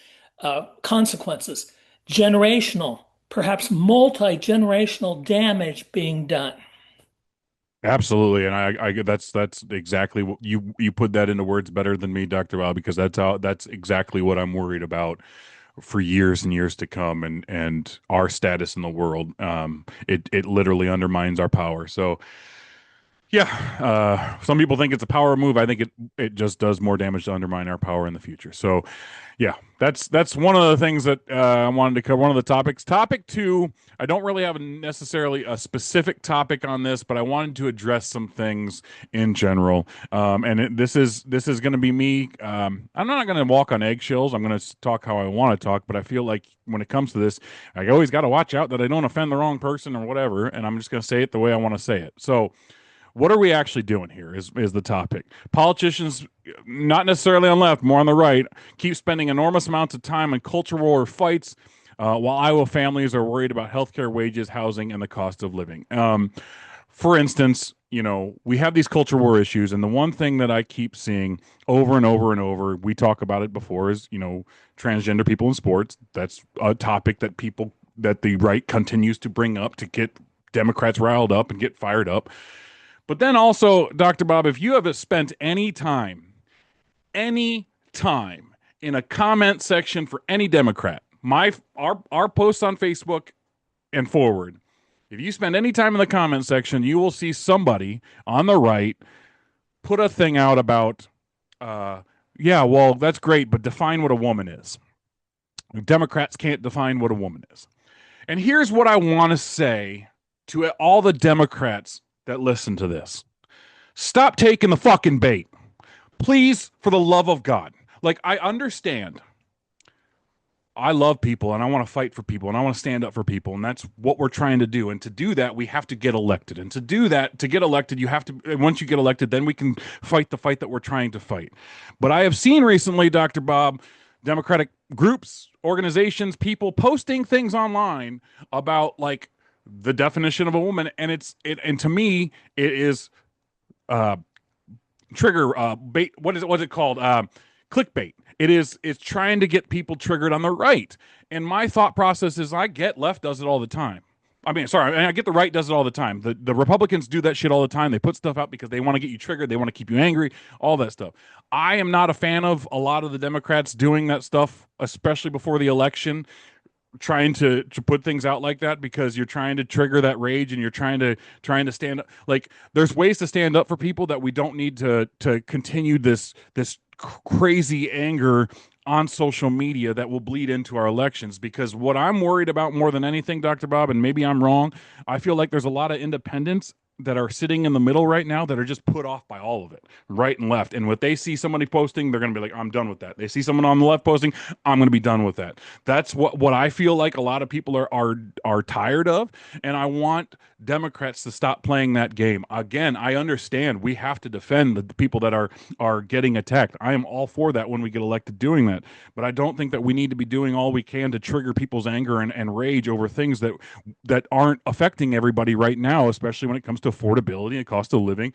Speaker 3: consequences. Generational, perhaps multi-generational damage being done.
Speaker 2: Absolutely, and I that's exactly what you put that into words better than me, Dr. Bob, because that's exactly what I'm worried about for years and years to come, and our status in the world. It literally undermines our power. So yeah, some people think it's a power move. I think it just does more damage to undermine our power in the future. So yeah, that's one of the things that I wanted to cover. One of the topics. Topic two, I don't really have necessarily a specific topic on this, but I wanted to address some things in general. This is going to be me. I'm not going to walk on eggshells. I'm going to talk how I want to talk, but I feel like when it comes to this, I always got to watch out that I don't offend the wrong person or whatever. And I'm just going to say it the way I want to say it. So what are we actually doing here is the topic. Politicians, not necessarily on the left, more on the right, keep spending enormous amounts of time on culture war fights, while Iowa families are worried about healthcare, wages, housing, and the cost of living. For instance, we have these culture war issues, and the one thing that I keep seeing over and over and over, we talk about it before, is transgender people in sports. That's a topic that the right continues to bring up to get Democrats riled up and get fired up. But then also, Dr. Bob, if you have spent any time in a comment section for any Democrat, our posts on Facebook and forward, if you spend any time in the comment section, you will see somebody on the right put a thing out about, yeah, well, that's great, but define what a woman is. Democrats can't define what a woman is. And here's what I want to say to all the Democrats that listen to this. Stop taking the fucking bait. Please, for the love of God. Like, I understand. I love people and I want to fight for people and I want to stand up for people, and that's what we're trying to do. And to do that, we have to get elected. And to do that, to get elected, you have to, once you get elected, then we can fight the fight that we're trying to fight. But I have seen recently, Dr. Bob, Democratic groups, organizations, people posting things online about like the definition of a woman, and and to me it is trigger bait. What's it called? Clickbait. It's trying to get people triggered on the right. And my thought process is, I get left does it all the time. I get the right does it all the time. The Republicans do that shit all the time. They put stuff out because they want to get you triggered. They want to keep you angry, all that stuff. I am not a fan of a lot of the Democrats doing that stuff, especially before the election, trying to put things out like that, because you're trying to trigger that rage and you're trying to stand up. Like, there's ways to stand up for people that we don't need to continue this crazy anger on social media that will bleed into our elections. Because what I'm worried about more than anything, Dr. Bob, and maybe I'm wrong, I feel like there's a lot of independents that are sitting in the middle right now that are just put off by all of it, right and left. And what they see somebody posting, they're going to be like, I'm done with that. They see someone on the left posting, I'm going to be done with that. That's what I feel like a lot of people are tired of. And I want Democrats to stop playing that game. Again, I understand we have to defend the people that are getting attacked. I am all for that when we get elected doing that. But I don't think that we need to be doing all we can to trigger people's anger and rage over things that aren't affecting everybody right now, especially when it comes to affordability and cost of living,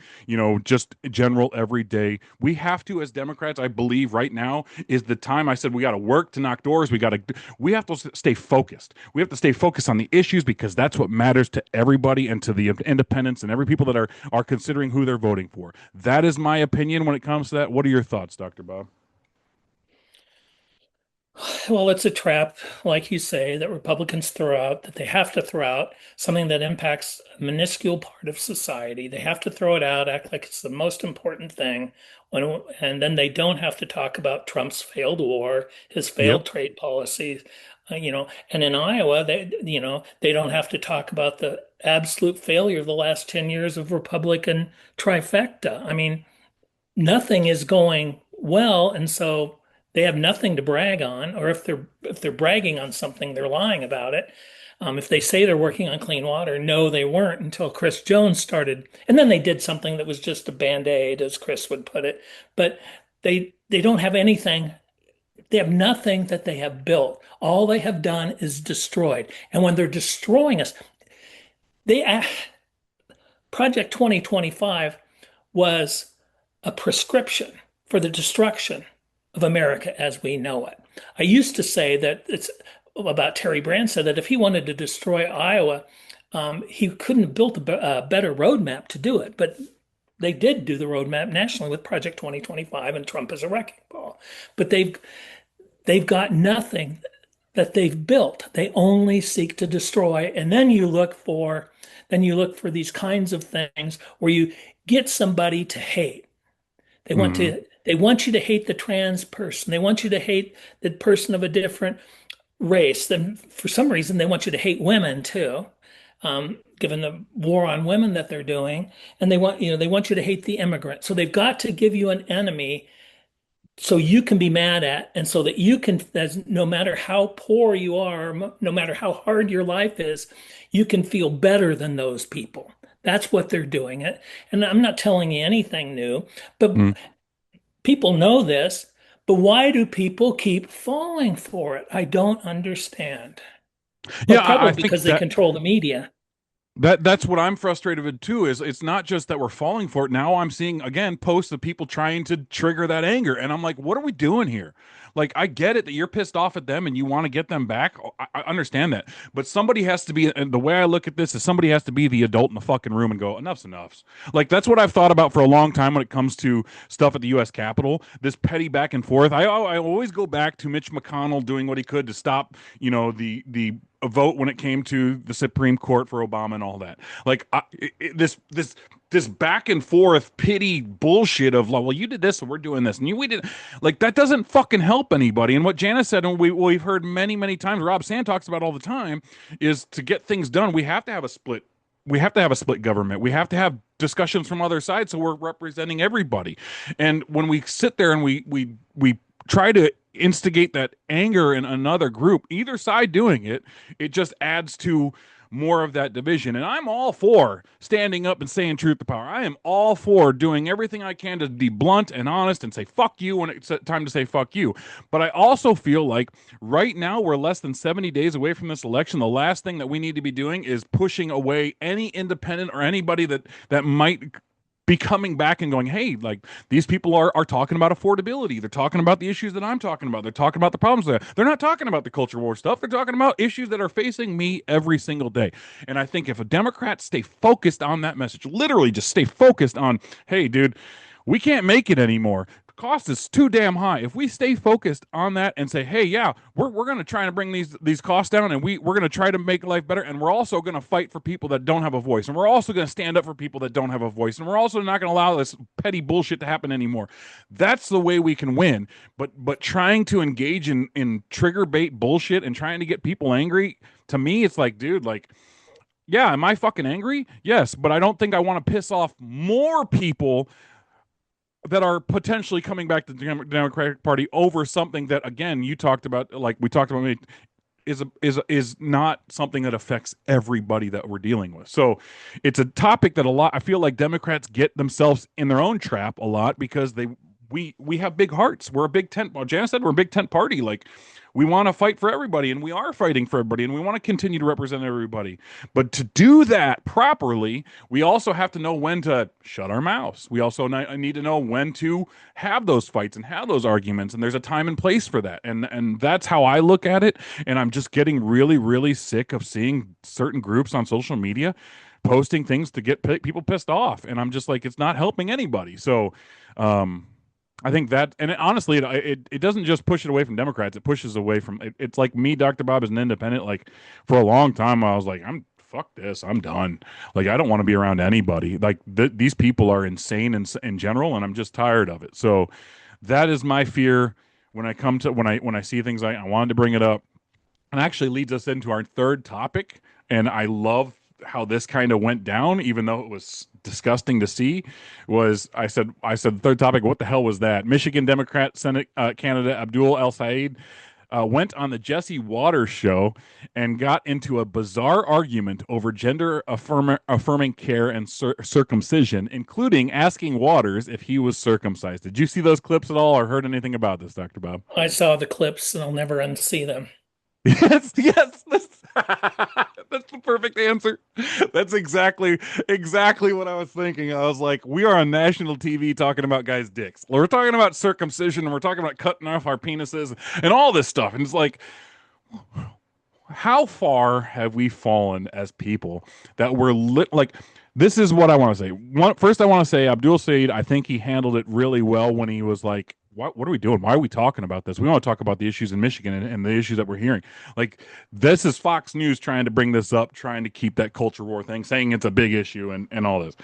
Speaker 2: just general everyday. We have to, as Democrats, I believe right now is the time. I said we got to work to knock doors. We have to stay focused. We have to stay focused on the issues, because that's what matters to everybody and to the independents and every people that are considering who they're voting for. That is my opinion when it comes to that. What are your thoughts, Dr. Bob?
Speaker 3: Well, it's a trap, like you say, that Republicans throw out, that they have to throw out, something that impacts a minuscule part of society. They have to throw it out, act like it's the most important thing, and then they don't have to talk about Trump's failed war, his
Speaker 2: Yep.
Speaker 3: failed trade policies, And in Iowa, they don't have to talk about the absolute failure of the last 10 years of Republican trifecta. I mean, nothing is going well, and so they have nothing to brag on, or if they're bragging on something, they're lying about it. If they say they're working on clean water, no, they weren't until Chris Jones started, and then they did something that was just a band-aid, as Chris would put it. But they don't have anything. They have nothing that they have built. All they have done is destroyed. And when they're destroying us, they Project 2025 was a prescription for the destruction of America as we know it. I used to say that it's about Terry Brand said that if he wanted to destroy Iowa, he couldn't have built a better roadmap to do it. But they did do the roadmap nationally with Project 2025, and Trump is a wrecking ball. But they've got nothing that they've built. They only seek to destroy. And then you look for these kinds of things where you get somebody to hate. They want
Speaker 2: Hmm.
Speaker 3: to they want you to hate the trans person. They want you to hate the person of a different race. Then for some reason they want you to hate women too, given the war on women that they're doing. And they want you to hate the immigrant. So they've got to give you an enemy so you can be mad at, and so that you can, as no matter how poor you are, no matter how hard your life is, you can feel better than those people. That's what they're doing it. And I'm not telling you anything new, but people know this. But why do people keep falling for it? I don't understand. Well,
Speaker 2: Yeah,
Speaker 3: probably
Speaker 2: I think
Speaker 3: because they control the media.
Speaker 2: that's what I'm frustrated with too. Is it's not just that we're falling for it. Now I'm seeing again posts of people trying to trigger that anger, and I'm like, what are we doing here? Like, I get it that you're pissed off at them and you want to get them back. I understand that, but somebody has to be. And the way I look at this is somebody has to be the adult in the fucking room and go, enough's enough. Like that's what I've thought about for a long time when it comes to stuff at the U.S. Capitol. This petty back and forth. I always go back to Mitch McConnell doing what he could to stop, the a vote when it came to the Supreme Court for Obama and all that. Like this back and forth pity bullshit of like, well, you did this, so we're doing this, and we did like that doesn't fucking help anybody. And what Janice said, and we've heard many times, Rob Sand talks about all the time, is to get things done, we have to have a split. We have to have a split government. We have to have discussions from other sides, so we're representing everybody. And when we sit there and we try to instigate that anger in another group, either side doing it, it just adds to more of that division. And I'm all for standing up and saying truth to power. I am all for doing everything I can to be blunt and honest and say fuck you when it's time to say fuck you. But I also feel like right now we're less than 70 days away from this election. The last thing that we need to be doing is pushing away any independent or anybody that might be coming back and going, hey, like these people are talking about affordability. They're talking about the issues that I'm talking about. They're talking about the problems there. They're not talking about the culture war stuff. They're talking about issues that are facing me every single day. And I think if a Democrat stay focused on that message, literally just stay focused on, hey, dude, we can't make it anymore. Cost is too damn high. If we stay focused on that and say, hey, yeah, we're going to try to bring these costs down, and we're going to try to make life better, and we're also going to fight for people that don't have a voice, and we're also going to stand up for people that don't have a voice, and we're also not going to allow this petty bullshit to happen anymore. That's the way we can win. But trying to engage in trigger bait bullshit and trying to get people angry, to me, it's like, dude, like, yeah, am I fucking angry? Yes, but I don't think I want to piss off more people that are potentially coming back to the Democratic Party over something that, again, you talked about, like we talked about, is not something that affects everybody that we're dealing with. So it's a topic that a lot, I feel like Democrats get themselves in their own trap a lot because we have big hearts. We're a big tent. Well, Janice said we're a big tent party. Like we want to fight for everybody, and we are fighting for everybody, and we want to continue to represent everybody. But to do that properly, we also have to know when to shut our mouths. We also need to know when to have those fights and have those arguments, and there's a time and place for that. And that's how I look at it. And I'm just getting really sick of seeing certain groups on social media posting things to get people pissed off, and I'm just like, it's not helping anybody. So, um, I think that, and honestly, it doesn't just push it away from Democrats. It pushes away from. It's like me, Dr. Bob, as an independent. Like for a long time, I was like, I'm fuck this. I'm done. Like I don't want to be around anybody. Like these people are insane in general, and I'm just tired of it. So that is my fear when I come to when I see things. I wanted to bring it up, and actually leads us into our third topic. And I love how this kind of went down, even though it was disgusting to see. Was I said the third topic? What the hell was that? Michigan Democrat Senate candidate Abdul El Said went on the Jesse Waters show and got into a bizarre argument over affirming care and circumcision, including asking Waters if he was circumcised. Did you see those clips at all or heard anything about this, Dr. Bob?
Speaker 3: I saw the clips and I'll never unsee them.
Speaker 2: Yes, yes. That's the perfect answer. That's exactly what I was thinking. I was like, we are on national TV talking about guys' dicks. We're talking about circumcision and we're talking about cutting off our penises and all this stuff. And it's like, how far have we fallen as people that we're like, this is what I want to say. First, I want to say Abdul Said, I think he handled it really well when he was like, what are we doing? Why are we talking about this? We want to talk about the issues in Michigan and the issues that we're hearing. Like, this is Fox News trying to bring this up, trying to keep that culture war thing, saying it's a big issue and all this.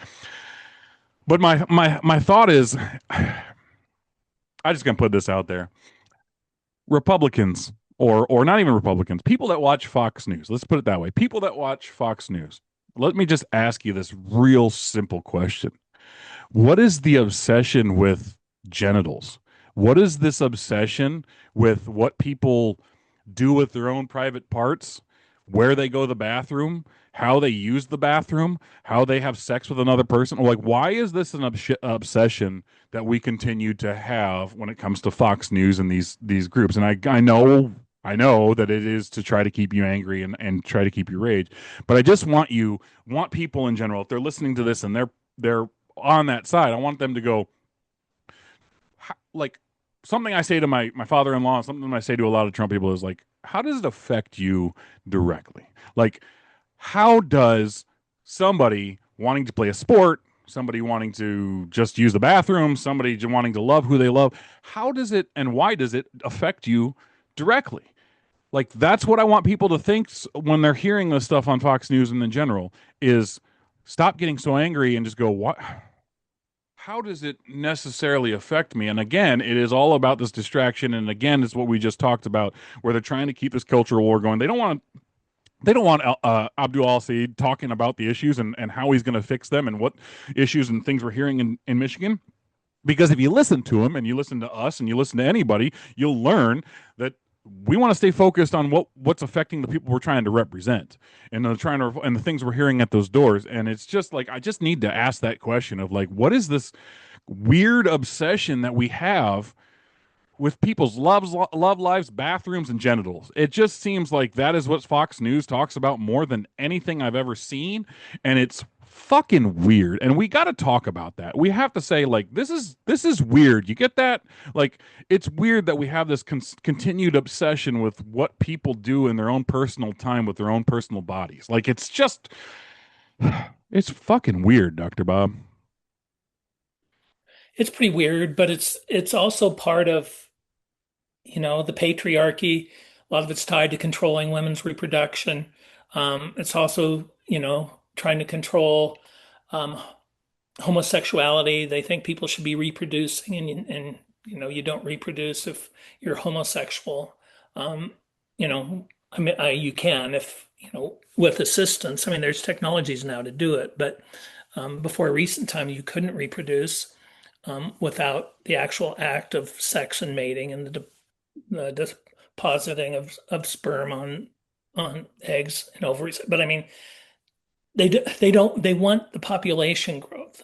Speaker 2: But my thought is, I just gonna put this out there. Republicans or not even Republicans, people that watch Fox News. Let's put it that way. People that watch Fox News. Let me just ask you this real simple question. What is the obsession with genitals? What is this obsession with what people do with their own private parts, where they go to the bathroom, how they use the bathroom, how they have sex with another person? Like, why is this an obsession that we continue to have when it comes to Fox News and these groups? And I know that it is to try to keep you angry and try to keep you rage, but I just want people in general, if they're listening to this and they're on that side, I want them to go, like, something I say to my father-in-law, something I say to a lot of Trump people is like, how does it affect you directly? Like, how does somebody wanting to play a sport, somebody wanting to just use the bathroom, somebody wanting to love who they love, how does it and why does it affect you directly? Like, that's what I want people to think when they're hearing this stuff on Fox News and in general is stop getting so angry and just go, what? How does it necessarily affect me? And again, it is all about this distraction. And again, it's what we just talked about, where they're trying to keep this cultural war going. They don't want Abdul Al-Said talking about the issues and how he's going to fix them and what issues and things we're hearing in Michigan. Because if you listen to him and you listen to us and you listen to anybody, you'll learn that we want to stay focused on what's affecting the people we're trying to represent and the things we're hearing at those doors. And it's just like, I just need to ask that question of like, what is this weird obsession that we have with people's love lives, bathrooms, and genitals? It just seems like that is what Fox News talks about more than anything I've ever seen, and it's fucking weird. And we got to talk about that. We have to say like this is weird. You get that? Like it's weird that we have this continued obsession with what people do in their own personal time with their own personal bodies. Like it's just it's fucking weird, Dr. Bob.
Speaker 3: It's pretty weird, but it's also part of, the patriarchy. A lot of it's tied to controlling women's reproduction. It's also, trying to control um, homosexuality. They think people should be reproducing, and you don't reproduce if you're homosexual. Um, I mean, you can if with assistance. I mean, there's technologies now to do it, but before recent time, you couldn't reproduce without the actual act of sex and mating and the depositing of sperm on eggs and ovaries. But I mean, they want the population growth.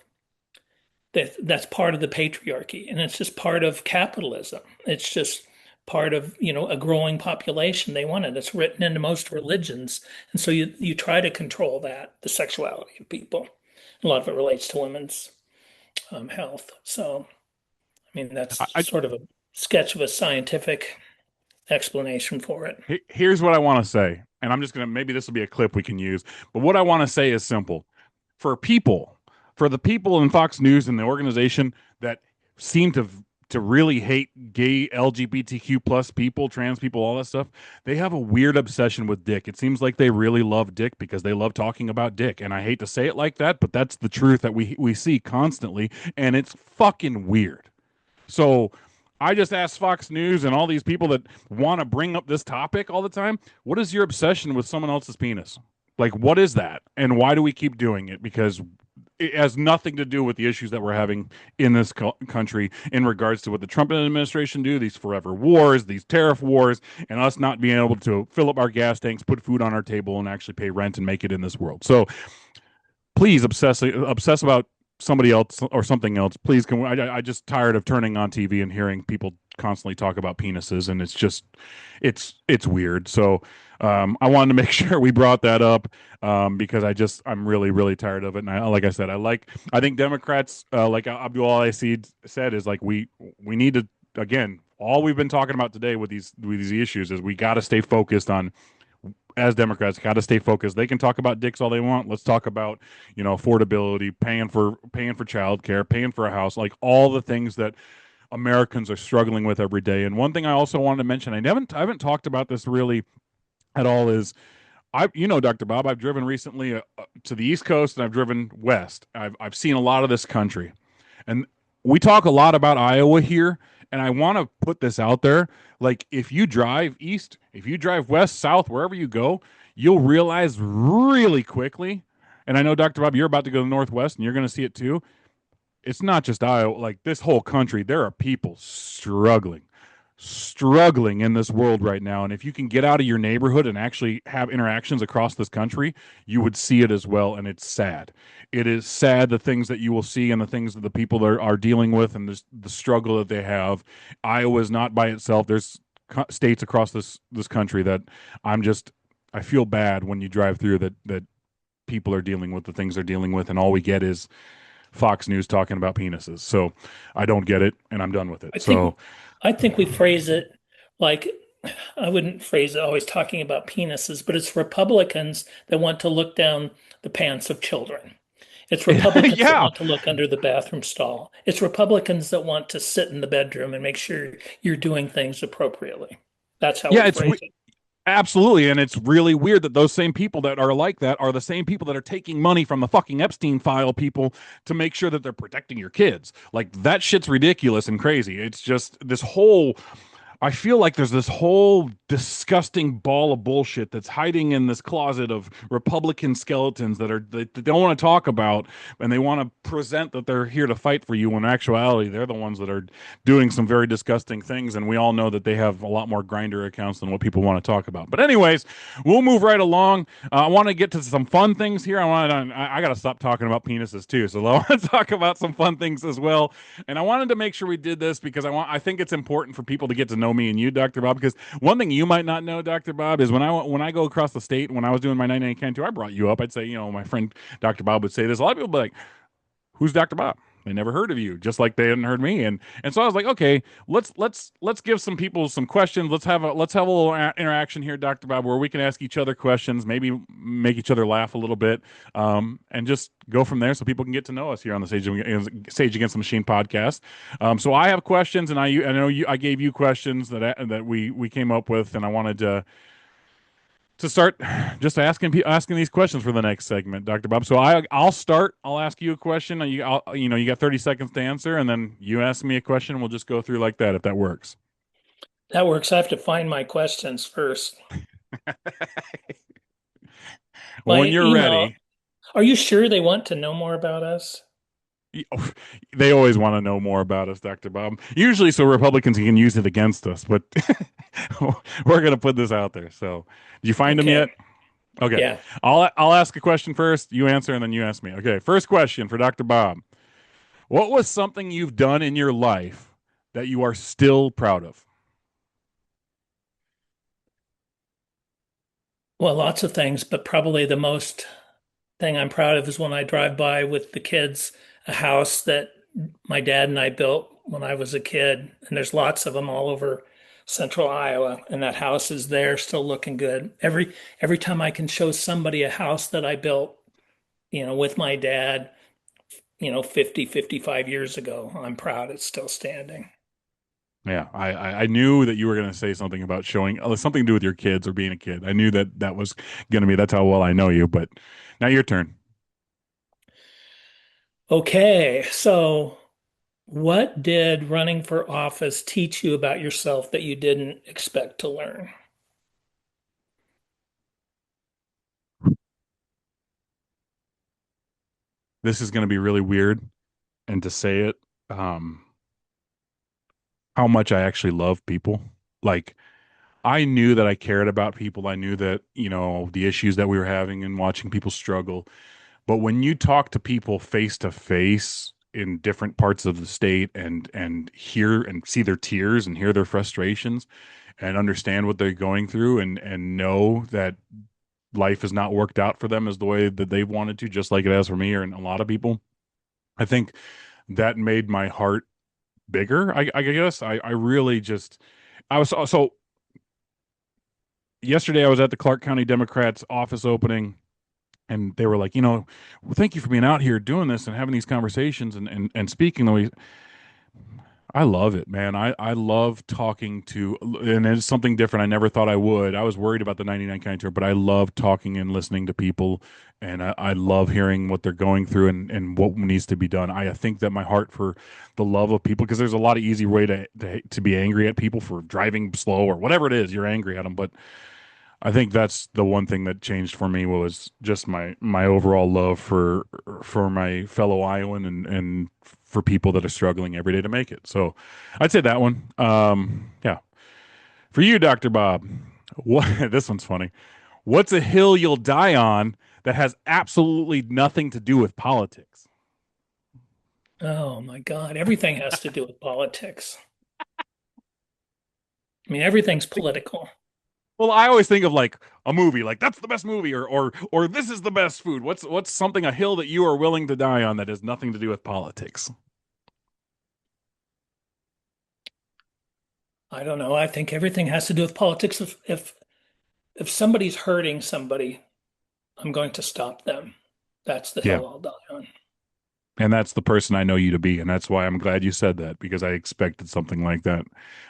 Speaker 3: That's part of the patriarchy, and it's just part of capitalism. It's just part of a growing population. They want it. It's written into most religions, and so you try to control the sexuality of people. A lot of it relates to women's health. So, I mean, that's
Speaker 2: I,
Speaker 3: sort of a sketch of a scientific explanation for it.
Speaker 2: Here's what I want to say, and I'm just gonna maybe this will be a clip we can use. But what I want to say is simple: for the people in Fox News and the organization that seem to really hate gay LGBTQ plus people, trans people, all that stuff, they have a weird obsession with dick. It seems like they really love dick because they love talking about dick. And I hate to say it like that, but that's the truth that we see constantly, and it's fucking weird. So I just asked Fox News and all these people that want to bring up this topic all the time, what is your obsession with someone else's penis? Like, what is that? And why do we keep doing it? Because it has nothing to do with the issues that we're having in this country in regards to what the Trump administration do, these forever wars, these tariff wars, and us not being able to fill up our gas tanks, put food on our table, and actually pay rent and make it in this world. So please obsess about somebody else or something else. Please, I just tired of turning on TV and hearing people constantly talk about penises, and it's weird. So I wanted to make sure we brought that up because I'm really tired of it. And like I said, I think Democrats, like Abdul said, is like we need to, again, all we've been talking about today with these issues is we got to stay focused on, as Democrats, got to stay focused. They can talk about dicks all they want. Let's talk about, affordability, paying for childcare, paying for a house, like all the things that Americans are struggling with every day. And one thing I also wanted to mention, I haven't talked about this really at all, is Dr. Bob, I've driven recently to the East Coast and I've driven west. I've seen a lot of this country, and we talk a lot about Iowa here. And I want to put this out there. Like, if you drive east, if you drive west, south, wherever you go, you'll realize really quickly. And I know, Dr. Bob, you're about to go to the Northwest and you're going to see it too. It's not just Iowa, like this whole country, there are people struggling in this world right now. And if you can get out of your neighborhood and actually have interactions across this country, you would see it as well. And it's sad. It is sad, the things that you will see and the things that the people are dealing with, and the struggle that they have. Iowa is not by itself. There's states across this country that I feel bad when you drive through that people are dealing with the things they're dealing with, and all we get is Fox News talking about penises. So I don't get it, and I'm done with it.
Speaker 3: I think we phrase it like, I wouldn't phrase it always talking about penises, but it's Republicans that want to look down the pants of children. It's Republicans that want to look under the bathroom stall. It's Republicans that want to sit in the bedroom and make sure you're doing things appropriately. That's how we phrase it.
Speaker 2: Absolutely. And it's really weird that those same people that are like that are the same people that are taking money from the fucking Epstein file people to make sure that they're protecting your kids. Like, that shit's ridiculous and crazy. It's just I feel like there's this whole disgusting ball of bullshit that's hiding in this closet of Republican skeletons that they don't want to talk about, and they want to present that they're here to fight for you, when in actuality they're the ones that are doing some very disgusting things, and we all know that they have a lot more Grindr accounts than what people want to talk about. But anyways, we'll move right along. I want to get to some fun things here. I got to stop talking about penises too, so I want to talk about some fun things as well. And I wanted to make sure we did this because I think it's important for people to get to know me and you, Dr. Bob, because one thing you might not know, Dr. Bob, is when I go across the state, when I was doing my 99 Can tour, I brought you up. I'd say, my friend Dr. Bob would say this. A lot of people would be like, who's Dr. Bob? They never heard of you, just like they hadn't heard me. And so I was like, okay, let's give some people some questions. Let's have a little interaction here, Dr. Bob, where we can ask each other questions, maybe make each other laugh a little bit, and just go from there so people can get to know us here on the Sage Against the Machine podcast. So I have questions, and I know I gave you questions that we came up with, and I wanted to start just asking these questions for the next segment, Dr. Bob. So I'll start. I'll ask you a question. You got 30 seconds to answer, and then you ask me a question. We'll just go through like that, if that works.
Speaker 3: That works. I have to find my questions first.
Speaker 2: When you're ready.
Speaker 3: Are you sure they want to know more about us?
Speaker 2: They always want to know more about us, Dr. Bob. Usually so Republicans can use it against us, but we're going to put this out there. So, did you find them yet? Okay.
Speaker 3: Yeah.
Speaker 2: I'll ask a question first, you answer, and then you ask me. Okay, first question for Dr. Bob. What was something you've done in your life that you are still proud of?
Speaker 3: Well, lots of things, but probably the most thing I'm proud of is when I drive by with the kids a house that my dad and I built when I was a kid. And there's lots of them all over central Iowa. And that house is there, still looking good. Every time I can show somebody a house that I built, with my dad, 50, 55 years ago, I'm proud it's still standing.
Speaker 2: Yeah, I knew that you were going to say something about showing something to do with your kids or being a kid. I knew that that was going to be, that's how well I know you. But now your turn.
Speaker 3: Okay, so what did running for office teach you about yourself that you didn't expect to learn?
Speaker 2: This is going to be really weird, and to say it, um, how much I actually love people. Like, I knew that I cared about people. I knew that, the issues that we were having and watching people struggle. But when you talk to people face to face in different parts of the state and hear and see their tears and hear their frustrations and understand what they're going through and know that life has not worked out for them as the way that they've wanted to, just like it has for me or a lot of people, I think that made my heart bigger. I guess I really just I was so yesterday I was at the Clark County Democrats office opening, and they were like, well, thank you for being out here doing this and having these conversations and speaking the way. I love it, man. I love talking to, and it's something different. I never thought I would. I was worried about the 99 County tour, but I love talking and listening to people, and I love hearing what they're going through and what needs to be done. I think that my heart for the love of people, because there's a lot of easy way to be angry at people for driving slow or whatever it is, you're angry at them, but I think that's the one thing that changed for me was just my overall love for my fellow Iowan and for people that are struggling every day to make it. So I'd say that one. Yeah. For you, Dr. Bob, what this one's funny. What's a hill you'll die on that has absolutely nothing to do with politics?
Speaker 3: Oh my God, everything has to do with politics. I mean, everything's political.
Speaker 2: Well, I always think of like a movie, like that's the best movie, or this is the best food. What's something a hill that you are willing to die on that has nothing to do with politics?
Speaker 3: I don't know. I think everything has to do with politics. If somebody's hurting somebody, I'm going to stop them. That's the
Speaker 2: Yeah.
Speaker 3: hill I'll die on.
Speaker 2: And that's the person I know you to be. And that's why I'm glad you said that because I expected something like that.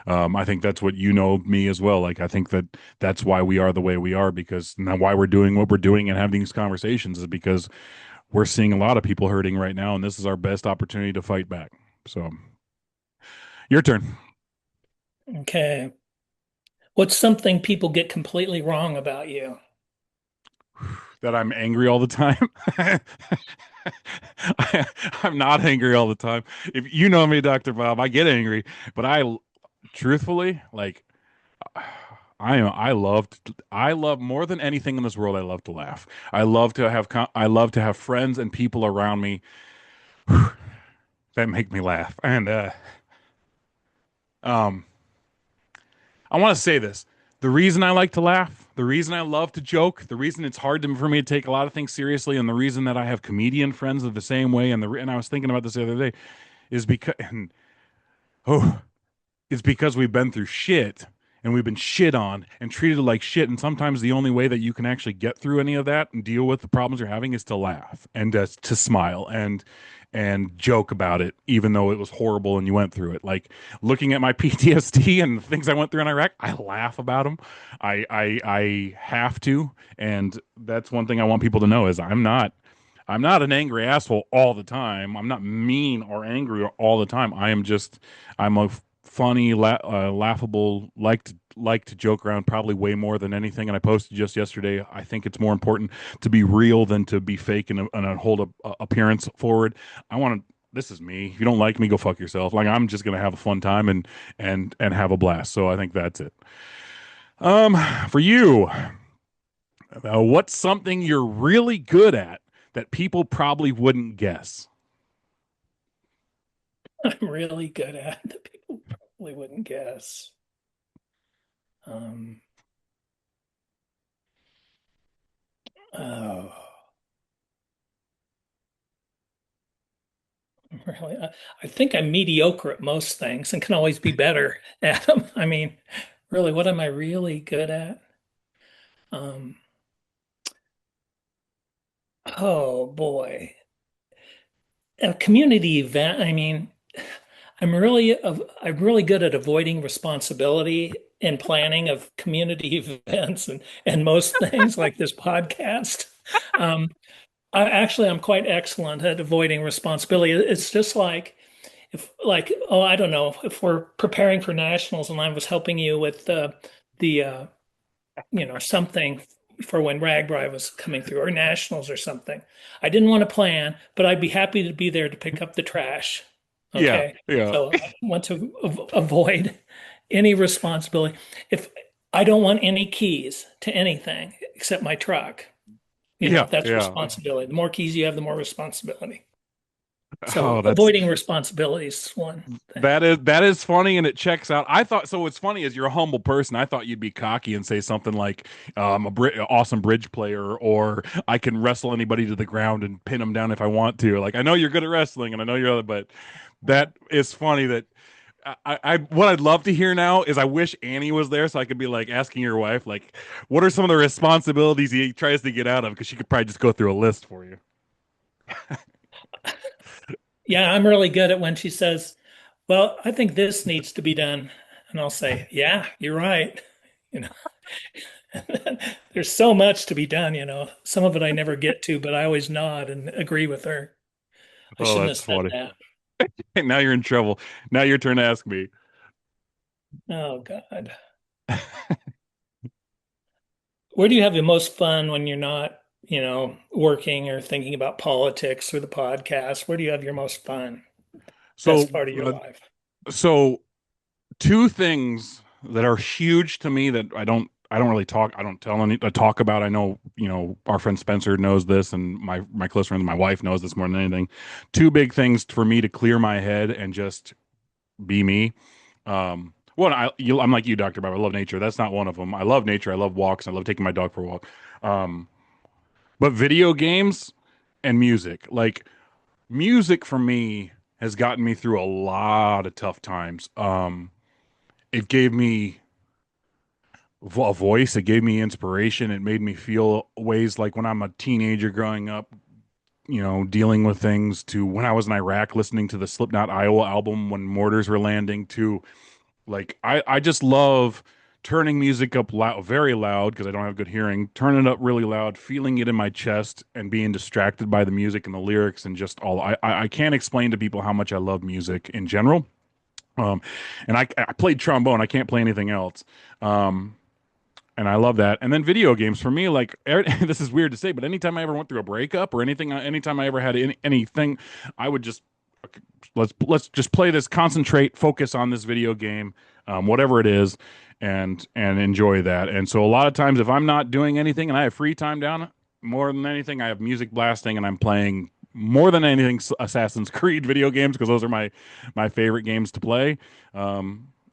Speaker 2: I think that's what you know me as well. Like, I think that that's why we are the way we are because now why we're doing what we're doing and having these conversations is because we're seeing a lot of people hurting right now. And this is our best opportunity to fight back. So, your turn.
Speaker 3: Okay. What's something people get completely wrong about you?
Speaker 2: That I'm angry all the time. I'm not angry all the time. If you know me, Dr. Bob, I get angry, but I truthfully like I love more than anything in this world. I love to laugh. I love to have friends and people around me that make me laugh. And um I want to say this. The reason I like to laugh, the reason I love to joke, the reason it's hard for me to take a lot of things seriously, and the reason that I have comedian friends that the same way, and I was thinking about this the other day, is because oh, it's because we've been through shit and we've been shit on and treated like shit. And sometimes the only way that you can actually get through any of that and deal with the problems you're having is to laugh and to smile and joke about it, even though it was horrible and you went through it. Like looking at my PTSD and the things I went through in Iraq, I laugh about them. I have to, and that's one thing I want people to know is I'm not an angry asshole all the time. I'm not mean or angry all the time. I'm a funny, laughable, like to joke around probably way more than anything. And I posted just yesterday. I think it's more important to be real than to be fake and hold a appearance forward. I want to. This is me. If you don't like me, go fuck yourself. Like I'm just gonna have a fun time and have a blast. So I think that's it. Um, for you, what's something you're really good at that people probably wouldn't guess?
Speaker 3: I'm really good at that people probably wouldn't guess. Um, oh, really? I think I'm mediocre at most things and can always be better at them. I mean, really, what am I really good at? Um, oh boy, a community event. I mean, I'm really good at avoiding responsibility and planning of community events and most things like this podcast. Um, I'm quite excellent at avoiding responsibility. It's just like if like oh I don't know if we're preparing for nationals and I was helping you with the something for when Ragbri was coming through or nationals or something. I didn't want to plan, but I'd be happy to be there to pick up the trash.
Speaker 2: Yeah,
Speaker 3: Okay.
Speaker 2: yeah,
Speaker 3: So I want to avoid any responsibility. If I don't want any keys to anything except my truck,
Speaker 2: yeah,
Speaker 3: that's
Speaker 2: yeah.
Speaker 3: responsibility. The more keys you have, the more responsibility. So
Speaker 2: Oh, that's
Speaker 3: avoiding responsibility is one thing.
Speaker 2: that is funny, and it checks out. I thought so. What's funny is you're a humble person. I thought you'd be cocky and say something like, "I'm awesome bridge player," or "I can wrestle anybody to the ground and pin them down if I want to." Like I know you're good at wrestling, and I know you're other, but that is funny. That what I'd love to hear now is I wish Annie was there so I could be like asking your wife like, what are some of the responsibilities he tries to get out of because she could probably just go through a list for you.
Speaker 3: Yeah, I'm really good at when she says, "Well, I think this needs to be done." And I'll say, "Yeah, you're right." You know, there's so much to be done. Some of it I never get to, but I always nod and agree with her. I
Speaker 2: Oh,
Speaker 3: shouldn't have
Speaker 2: that's
Speaker 3: said
Speaker 2: funny.
Speaker 3: that.
Speaker 2: Now you're in trouble. Now your turn to ask me.
Speaker 3: Oh God. Where do you have the most fun when you're not working or thinking about politics or the podcast? Where do you have your most fun?
Speaker 2: So,
Speaker 3: Best part of your
Speaker 2: uh,
Speaker 3: life?
Speaker 2: so two things that are huge to me that I don't really talk I don't tell any talk about. I know our friend Spencer knows this, and my close friend, my wife knows this more than anything. Two big things for me to clear my head and just be me. One, I'm like you, Doctor Bob. I love nature. That's not one of them. I love nature. I love walks. I love taking my dog for a walk. Um, but video games and music, like music for me has gotten me through a lot of tough times. It gave me a voice. It gave me inspiration. It made me feel ways like when I'm a teenager growing up, dealing with things, to when I was in Iraq listening to the Slipknot Iowa album when mortars were landing, to like I just love turning music up loud, very loud because I don't have good hearing, turning it up really loud, feeling it in my chest and being distracted by the music and the lyrics and just all I can't explain to people how much I love music in general. Um, and I played trombone. I can't play anything else. Um, and I love that. And then video games for me, like this is weird to say, but anytime I ever went through a breakup or anything, anytime I ever had anything, I would just let's just play this, concentrate, focus on this video game, whatever it is, and enjoy that. And so a lot of times, if I'm not doing anything and I have free time down, more than anything, I have music blasting and I'm playing more than anything Assassin's Creed video games because those are my favorite games to play.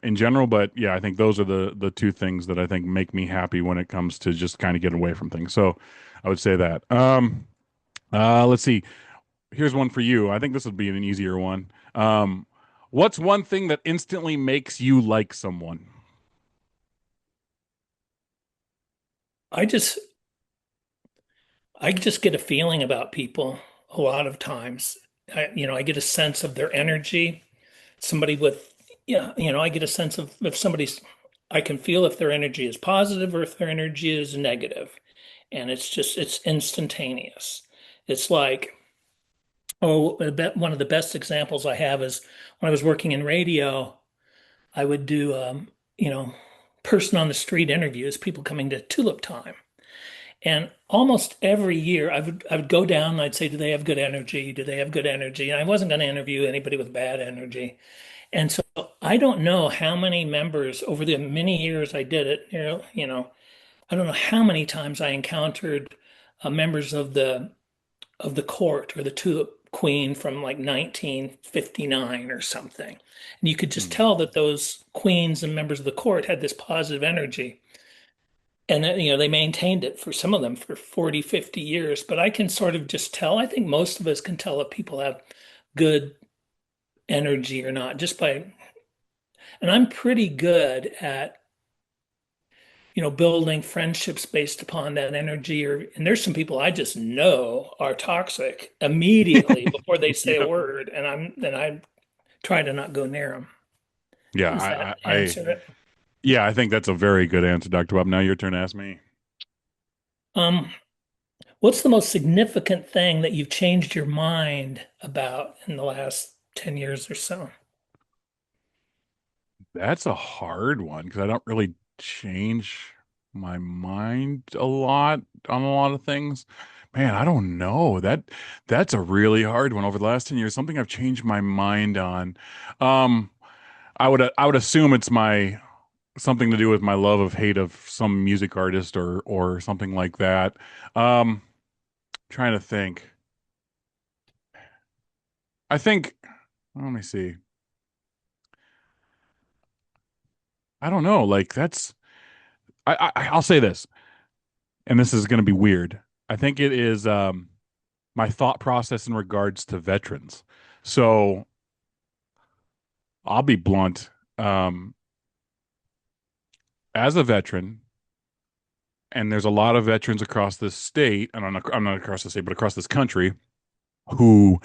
Speaker 2: In general, but yeah, I think those are the two things that I think make me happy when it comes to just kind of getting away from things. So I would say that. Let's see. Here's one for you. I think this would be an easier one. What's one thing that instantly makes you like someone?
Speaker 3: I just I just get a feeling about people a lot of times. I get a sense of their energy. Somebody with, yeah, I get a sense of if somebody's, I can feel if their energy is positive or if their energy is negative. And it's instantaneous. It's like, one of the best examples I have is when I was working in radio, I would do, person on the street interviews, people coming to Tulip Time. And almost every year I would go down and I'd say, do they have good energy? Do they have good energy? And I wasn't going to interview anybody with bad energy. And so I don't know how many members over the many years I did it, I don't know how many times I encountered members of the court or the tulip queen from like 1959 or something. And you could just
Speaker 2: Hmm.
Speaker 3: tell that those queens and members of the court had this positive energy. And they maintained it for some of them for 40, 50 years. But I can sort of just tell, I think most of us can tell if people have good energy or not just by, and I'm pretty good at building friendships based upon that energy. And there's some people I just know are toxic immediately before they say a
Speaker 2: Yeah.
Speaker 3: word, and I try to not go near them.
Speaker 2: Yeah,
Speaker 3: Does that answer it?
Speaker 2: yeah, I think that's a very good answer, Dr. Bob. Now your turn to ask me.
Speaker 3: Um, what's the most significant thing that you've changed your mind about in the last 10 years or so?
Speaker 2: That's a hard one because I don't really change my mind a lot on a lot of things. Man, I don't know. That's a really hard one over the last 10 years. Something I've changed my mind on. Um, I would assume it's my something to do with my love of hate of some music artist or something like that. Um, trying to think. I think let me see. I don't know. Like that's I'll say this, and this is going to be weird. I think it is my thought process in regards to veterans. So I'll be blunt. As a veteran, and there's a lot of veterans across this state, and I'm not across the state, but across this country, who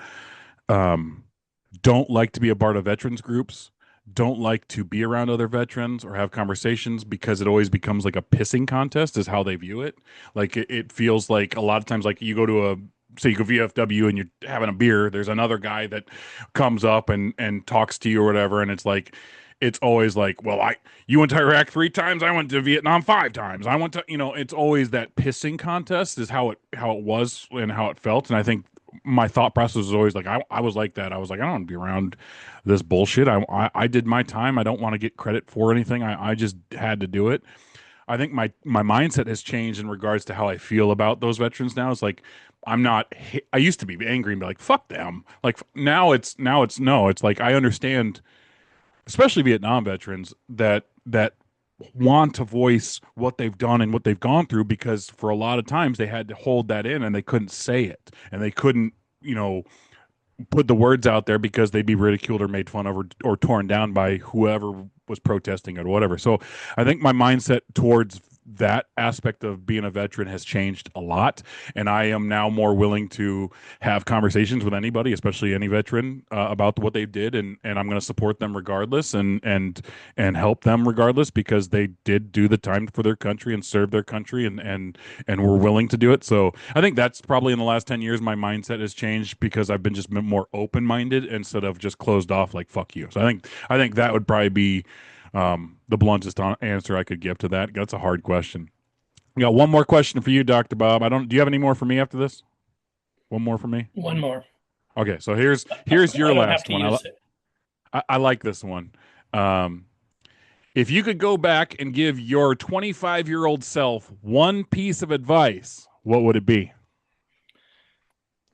Speaker 2: um, don't like to be a part of veterans groups, don't like to be around other veterans or have conversations because it always becomes like a pissing contest, is how they view it. Like it feels like a lot of times, like you go to a say you go VFW and you're having a beer, there's another guy that comes up and talks to you or whatever, and it's always like, well, you went to Iraq 3 times, I went to Vietnam 5 times, I went to, it's always that pissing contest is how it was and how it felt. And I think my thought process was always like I was like that. I was like, I don't want to be around this bullshit. I did my time. I don't want to get credit for anything. I just had to do it. I think my mindset has changed in regards to how I feel about those veterans now. It's like I'm not. I used to be angry and be like, fuck them. Like now it's no. It's like I understand, especially Vietnam veterans that want to voice what they've done and what they've gone through, because for a lot of times they had to hold that in and they couldn't say it and they couldn't, put the words out there because they'd be ridiculed or made fun of or torn down by whoever was protesting it or whatever. So I think my mindset towards that aspect of being a veteran has changed a lot, and I am now more willing to have conversations with anybody, especially any veteran, about what they did, and I'm going to support them regardless, and help them regardless, because they did do the time for their country and serve their country, and were willing to do it. So I think that's probably in the last 10 years my mindset has changed, because I've been just more open minded instead of just closed off like fuck you. So I think that would probably be the bluntest answer I could give to that. That's a hard question. I got one more question for you, Dr. Bob. I don't. Do you have any more for me after this? One more for me.
Speaker 3: One more.
Speaker 2: Okay, so here's
Speaker 3: I
Speaker 2: your
Speaker 3: don't have
Speaker 2: last
Speaker 3: to
Speaker 2: one.
Speaker 3: use it.
Speaker 2: I like this one. Um, if you could go back and give your 25-year-old self one piece of advice, what would it be?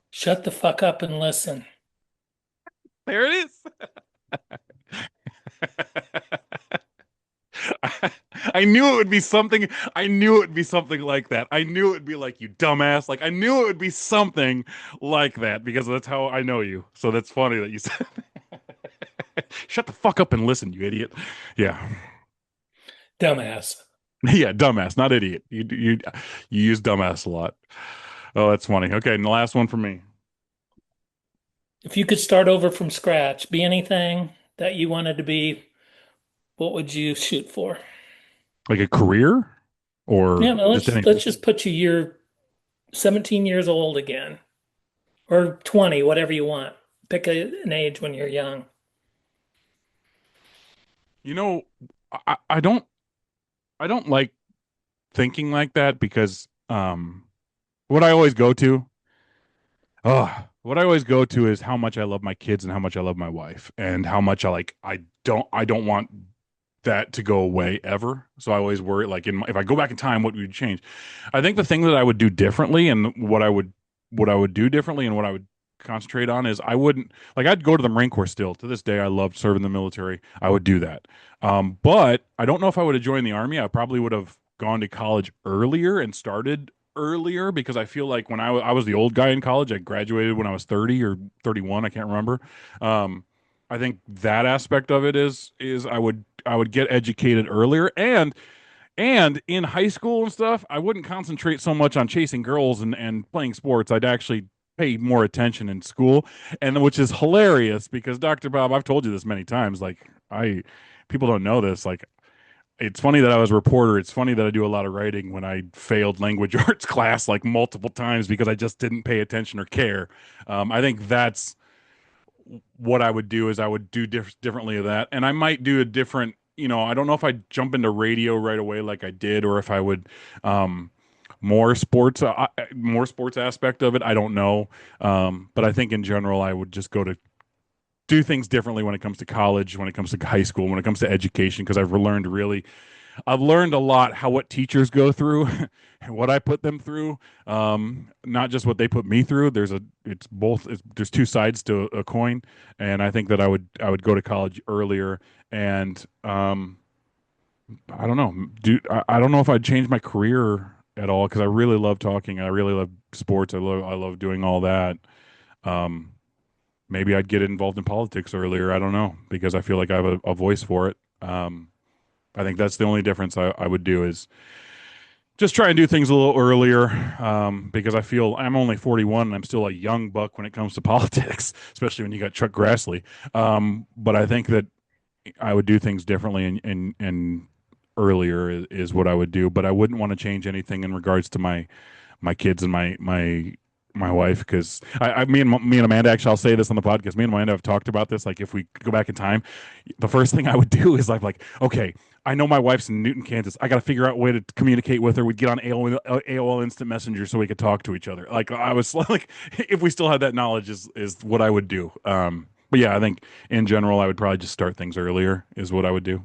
Speaker 3: Shut the fuck up and listen.
Speaker 2: There it is. I knew it would be something. I knew it would be something like that. I knew it would be like, you dumbass. Like I knew it would be something like that, because that's how I know you. So that's funny that you said, "Shut the fuck up and listen, you idiot." Yeah,
Speaker 3: Dumbass.
Speaker 2: yeah, dumbass, not idiot. You use dumbass a lot. Oh, that's funny. Okay, and the last one for me.
Speaker 3: If you could start over from scratch, be anything that you wanted to be, what would you shoot for?
Speaker 2: Like a career,
Speaker 3: Yeah,
Speaker 2: or
Speaker 3: well,
Speaker 2: just
Speaker 3: let's
Speaker 2: anything.
Speaker 3: just put you you're 17 years old again, or 20, whatever you want. Pick an age when you're young.
Speaker 2: You know, I don't like thinking like that, because what I always go to what I always go to is how much I love my kids and how much I love my wife and how much I don't want that to go away ever. So I always worry, like, if I go back in time, what would you change? I think the thing that I would do differently, and what I would do differently, and what I would concentrate on, is I wouldn't, like, I'd go to the Marine Corps still to this day. I loved serving the military. I would do that. But I don't know if I would have joined the Army. I probably would have gone to college earlier and started earlier, because I feel like when I was the old guy in college. I graduated when I was 30 or 31. I can't remember. Um, I think that aspect of it is I would get educated earlier, and in high school and stuff, I wouldn't concentrate so much on chasing girls and playing sports. I'd actually pay more attention in school, and which is hilarious because Dr. Bob, I've told you this many times. Like people don't know this. Like it's funny that I was a reporter. It's funny that I do a lot of writing when I failed language arts class like multiple times because I just didn't pay attention or care. I think that's what I would do is I would do differently of that. And I might do a different, I don't know if I'd jump into radio right away like I did, or if I would, more sports aspect of it. I don't know. But I think in general, I would just go to do things differently when it comes to college, when it comes to high school, when it comes to education, because I've learned a lot what teachers go through and what I put them through. Not just what they put me through. There's two sides to a coin. And I think that I would go to college earlier and, I don't know, I don't know if I'd change my career at all. Cause I really love talking. I really love sports. I love doing all that. Maybe I'd get involved in politics earlier. I don't know, because I feel like I have a voice for it. I think that's the only difference I would do is just try and do things a little earlier, because I feel I'm only 41 and I'm still a young buck when it comes to politics, especially when you got Chuck Grassley. But I think that I would do things differently and earlier is what I would do. But I wouldn't want to change anything in regards to my kids and my wife, because me and Amanda, actually, I'll say this on the podcast. Me and Amanda have talked about this. Like, if we go back in time, the first thing I would do is like, okay, I know my wife's in Newton, Kansas. I got to figure out a way to communicate with her. We'd get on AOL Instant Messenger so we could talk to each other. Like, I was like, if we still had that knowledge, is what I would do. But yeah, I think in general, I would probably just start things earlier. Is what I would do.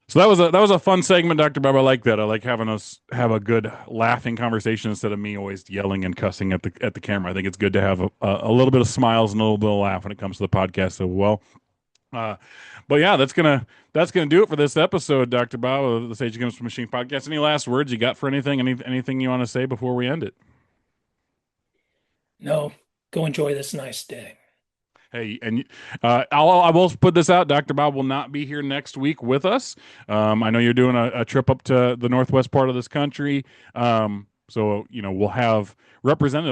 Speaker 2: So that was a fun segment, Dr. Bob. I like that. I like having us have a good laughing conversation instead of me always yelling and cussing at the camera. I think it's good to have a little bit of smiles and a little bit of laugh when it comes to the podcast. So but yeah, that's gonna do it for this episode, Dr. Bob of the Sage Games Machine podcast. Any last words you got for anything? Anything you want to say before we end it?
Speaker 3: No, go enjoy this nice day.
Speaker 2: Hey, and I will put this out. Dr. Bob will not be here next week with us. I know you're doing a trip up to the northwest part of this country. So, we'll have soon to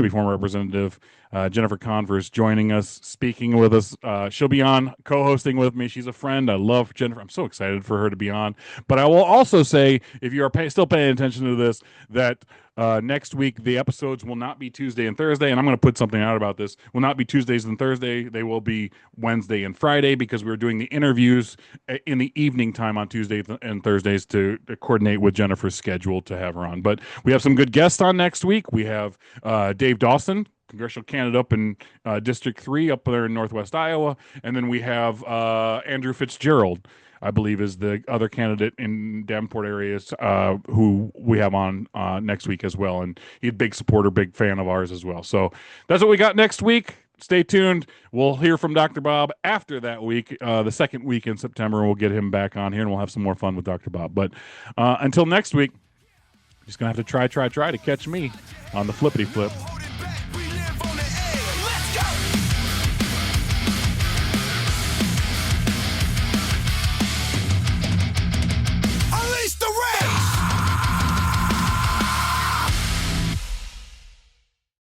Speaker 2: be former representative, Jennifer Converse joining us, speaking with us. She'll be on co-hosting with me. She's a friend. I love Jennifer. I'm so excited for her to be on. But I will also say, if you are still paying attention to this, that next week the episodes will not be Tuesday and Thursday, and I'm going to put something out about this. Will not be Tuesdays and Thursday. They will be Wednesday and Friday, because we're doing the interviews in the evening time on Tuesdays and Thursdays to coordinate with Jennifer's schedule to have her on. But we have some good guests on next week. We have Dave Dawson, congressional candidate up in District 3 up there in Northwest Iowa. And then we have Andrew Fitzgerald, I believe, is the other candidate in Davenport areas, who we have on next week as well. And he's a big supporter, big fan of ours as well. So that's what we got next week. Stay tuned. We'll hear from Dr. Bob after that week, the second week in September. We'll get him back on here and we'll have some more fun with Dr. Bob. But until next week, just going to have to try to catch me on the flippity flip.